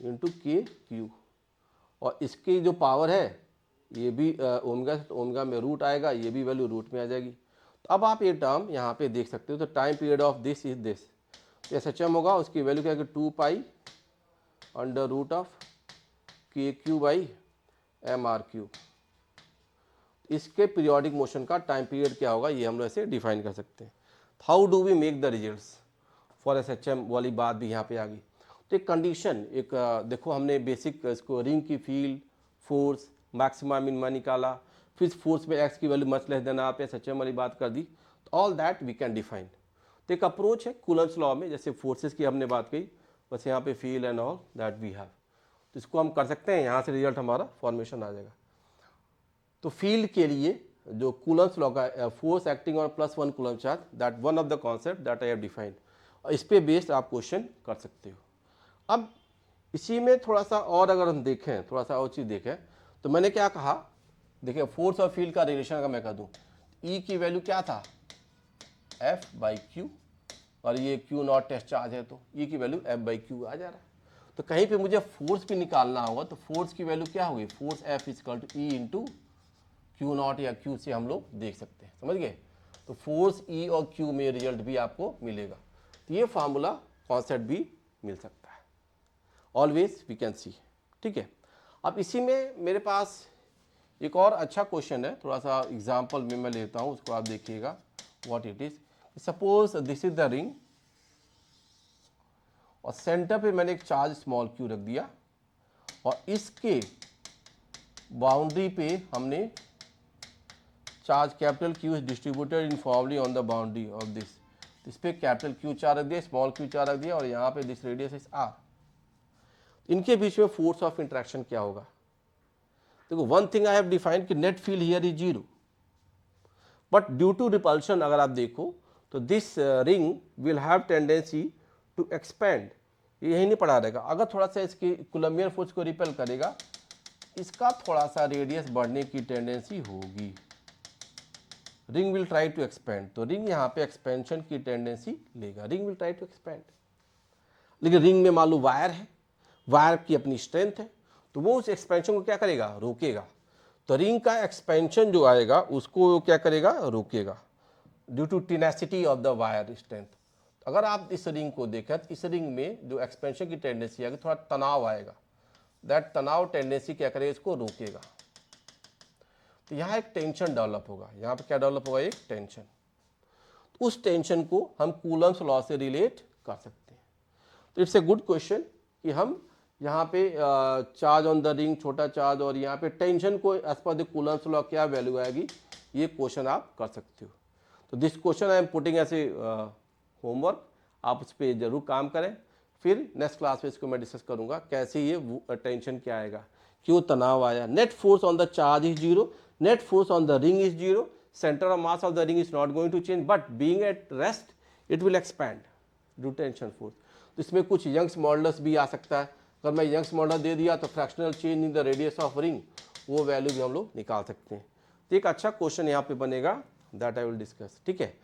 A: इंटू KQ, और इसकी जो पावर है ये भी ओमेगा से, तो ओमेगा में रूट आएगा, ये भी वैल्यू रूट में आ जाएगी। तो अब आप ये टर्म यहाँ पे देख सकते हो, तो time period of this is this, SHM होगा, उसकी वैल्यू क्या है, 2π/√of KQ/m/r³। इसके पीरियोडिक मोशन का टाइम पीरियड क्या होगा, ये हम लोग ऐसे डिफाइन कर सकते हैं। How do we make the results for SHM वाली बात भी यहाँ पे आ गई। तो एक कंडीशन, एक देखो हमने बेसिक इसको रिंग की फील्ड, फोर्स, मैक्सिमा मिनिमा निकाला, फिर फोर्स में x की वैल्यू मच लेस देन आप SHM वाली बात कर दी, तो all that we can define. तो एक अप्रोच है कूलम्स लॉ में, जैसे फोर्सेस की हमने बात कही, बस यहाँ पे field and all that we have, तो इसको हम कर सकते हैं, यहाँ से रिजल्ट हमारा फॉर्मेशन आ जाएगा। तो फील्ड के लिए जो कूलम्स लॉ का force acting on +1 coulomb charge, that one of the concept that I have defined, और इस पे बेस्ड आप क्वेश्चन कर सकते हो। अब इसी में थोड़ा सा और अगर हम देखें, थोड़ा सा और चीज़ देखें, तो मैंने क्या कहा, देखिए फोर्स और फील्ड का रिलेशन अगर मैं कर दूँ, E की वैल्यू क्या था, F/Q, और ये Q नॉट टेस्ट चार्ज है, तो E की वैल्यू F/Q आ जा रहा है। तो तो कहीं पे मुझे फोर्स भी निकालना होगा, तो फोर्स की वैल्यू क्या होगी, force F equal to E into q naught या क्यू से हम लोग देख सकते हैं, समझ गए। तो फोर्स ई और क्यू में रिजल्ट भी आपको मिलेगा। तो ये फार्मूला कॉन्सेप्ट भी मिल सकता है, ऑलवेज वी कैन सी, ठीक है। अब इसी में मेरे पास एक और अच्छा क्वेश्चन है, थोड़ा सा एग्जाम्पल में मैं लेता हूँ, उसको आप देखिएगा what it is. Suppose this is the ring और सेंटर पे मैंने एक चार्ज स्मॉल क्यू रख दिया और इसके बाउंड्री पे हमने charge capital Q is distributed uniformly on the boundary of this. इस पे कैपिटल क्यू चार्ज रख दिया, स्मॉल क्यू चार्ज रख दिया और यहाँ पे दिस रेडियस इज आर। इनके बीच में फोर्स ऑफ इंटरेक्शन क्या होगा। देखो one thing I have defined कि net field here is zero, but due to repulsion अगर आप देखो तो this ring will have tendency to expand, यही नहीं पढ़ा रहेगा। अगर थोड़ा सा इसकी कूलम्बियन फोर्स को रिपेल करेगा, इसका थोड़ा सा रेडियस बढ़ने की टेंडेंसी होगी, ring will try to expand. तो रिंग यहाँ पे एक्सपेंशन की टेंडेंसी लेगा, ring will try to expand. लेकिन रिंग में मान लो वायर है, वायर की अपनी स्ट्रेंथ है, तो वो उस एक्सपेंशन को क्या करेगा, रोकेगा। तो रिंग का एक्सपेंशन जो आएगा उसको क्या करेगा, रोकेगा, due to tenacity of the wire strength. अगर आप इस रिंग को देखें तो इस रिंग में जो एक्सपेंशन की टेंडेंसी आएगी, थोड़ा तनाव आएगा, दैट तनाव टेंडेंसी क्या करेगा, इसको रोकेगा। तो यहाँ एक टेंशन डेवलप होगा, यहाँ पे क्या डेवलप होगा, एक टेंशन। तो उस टेंशन को हम कूलम्स लॉ से रिलेट कर सकते हैं। तो इट्स ए गुड क्वेश्चन कि हम यहाँ पे चार्ज ऑन द रिंग, छोटा चार्ज, और यहाँ पे टेंशन को एज पर द कूलम्स लॉ क्या वैल्यू आएगी, ये क्वेश्चन आप कर सकते हो। तो this question I am putting as a homework, आप उस पर जरूर काम करें। फिर नेक्स्ट क्लास में इसको मैं डिस्कस करूंगा कैसे ये टेंशन क्या आएगा, क्यों तनाव आया। Net force on the charge is zero, net force on the ring is zero, centre of mass of the ring is not going to change, but being at rest it will expand due tension force. तो इसमें कुछ Young's modulus भी आ सकता है। अगर मैं Young's modulus दे दिया तो fractional change in the radius of ring, वो वैल्यू भी हम लोग निकाल सकते हैं। तो एक अच्छा क्वेश्चन यहाँ पे बनेगा, दैट आई विल डिस्कस, ठीक है।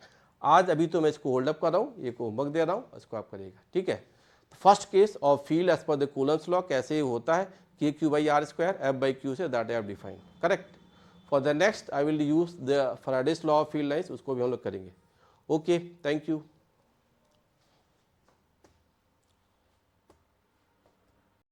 A: आज अभी तो मैं इसको होल्ड अप कर रहा हूँ, एक होमवर्क दे रहा हूँ, इसको आप करिएगा, ठीक है। First case of field as पर द कूलम्स लॉ कैसे होता है, k Q by are square F by q से, that I have defined, correct. For the next I will use the Faraday's law of field lines, उसको भी हम लोग करेंगे। Okay, thank you.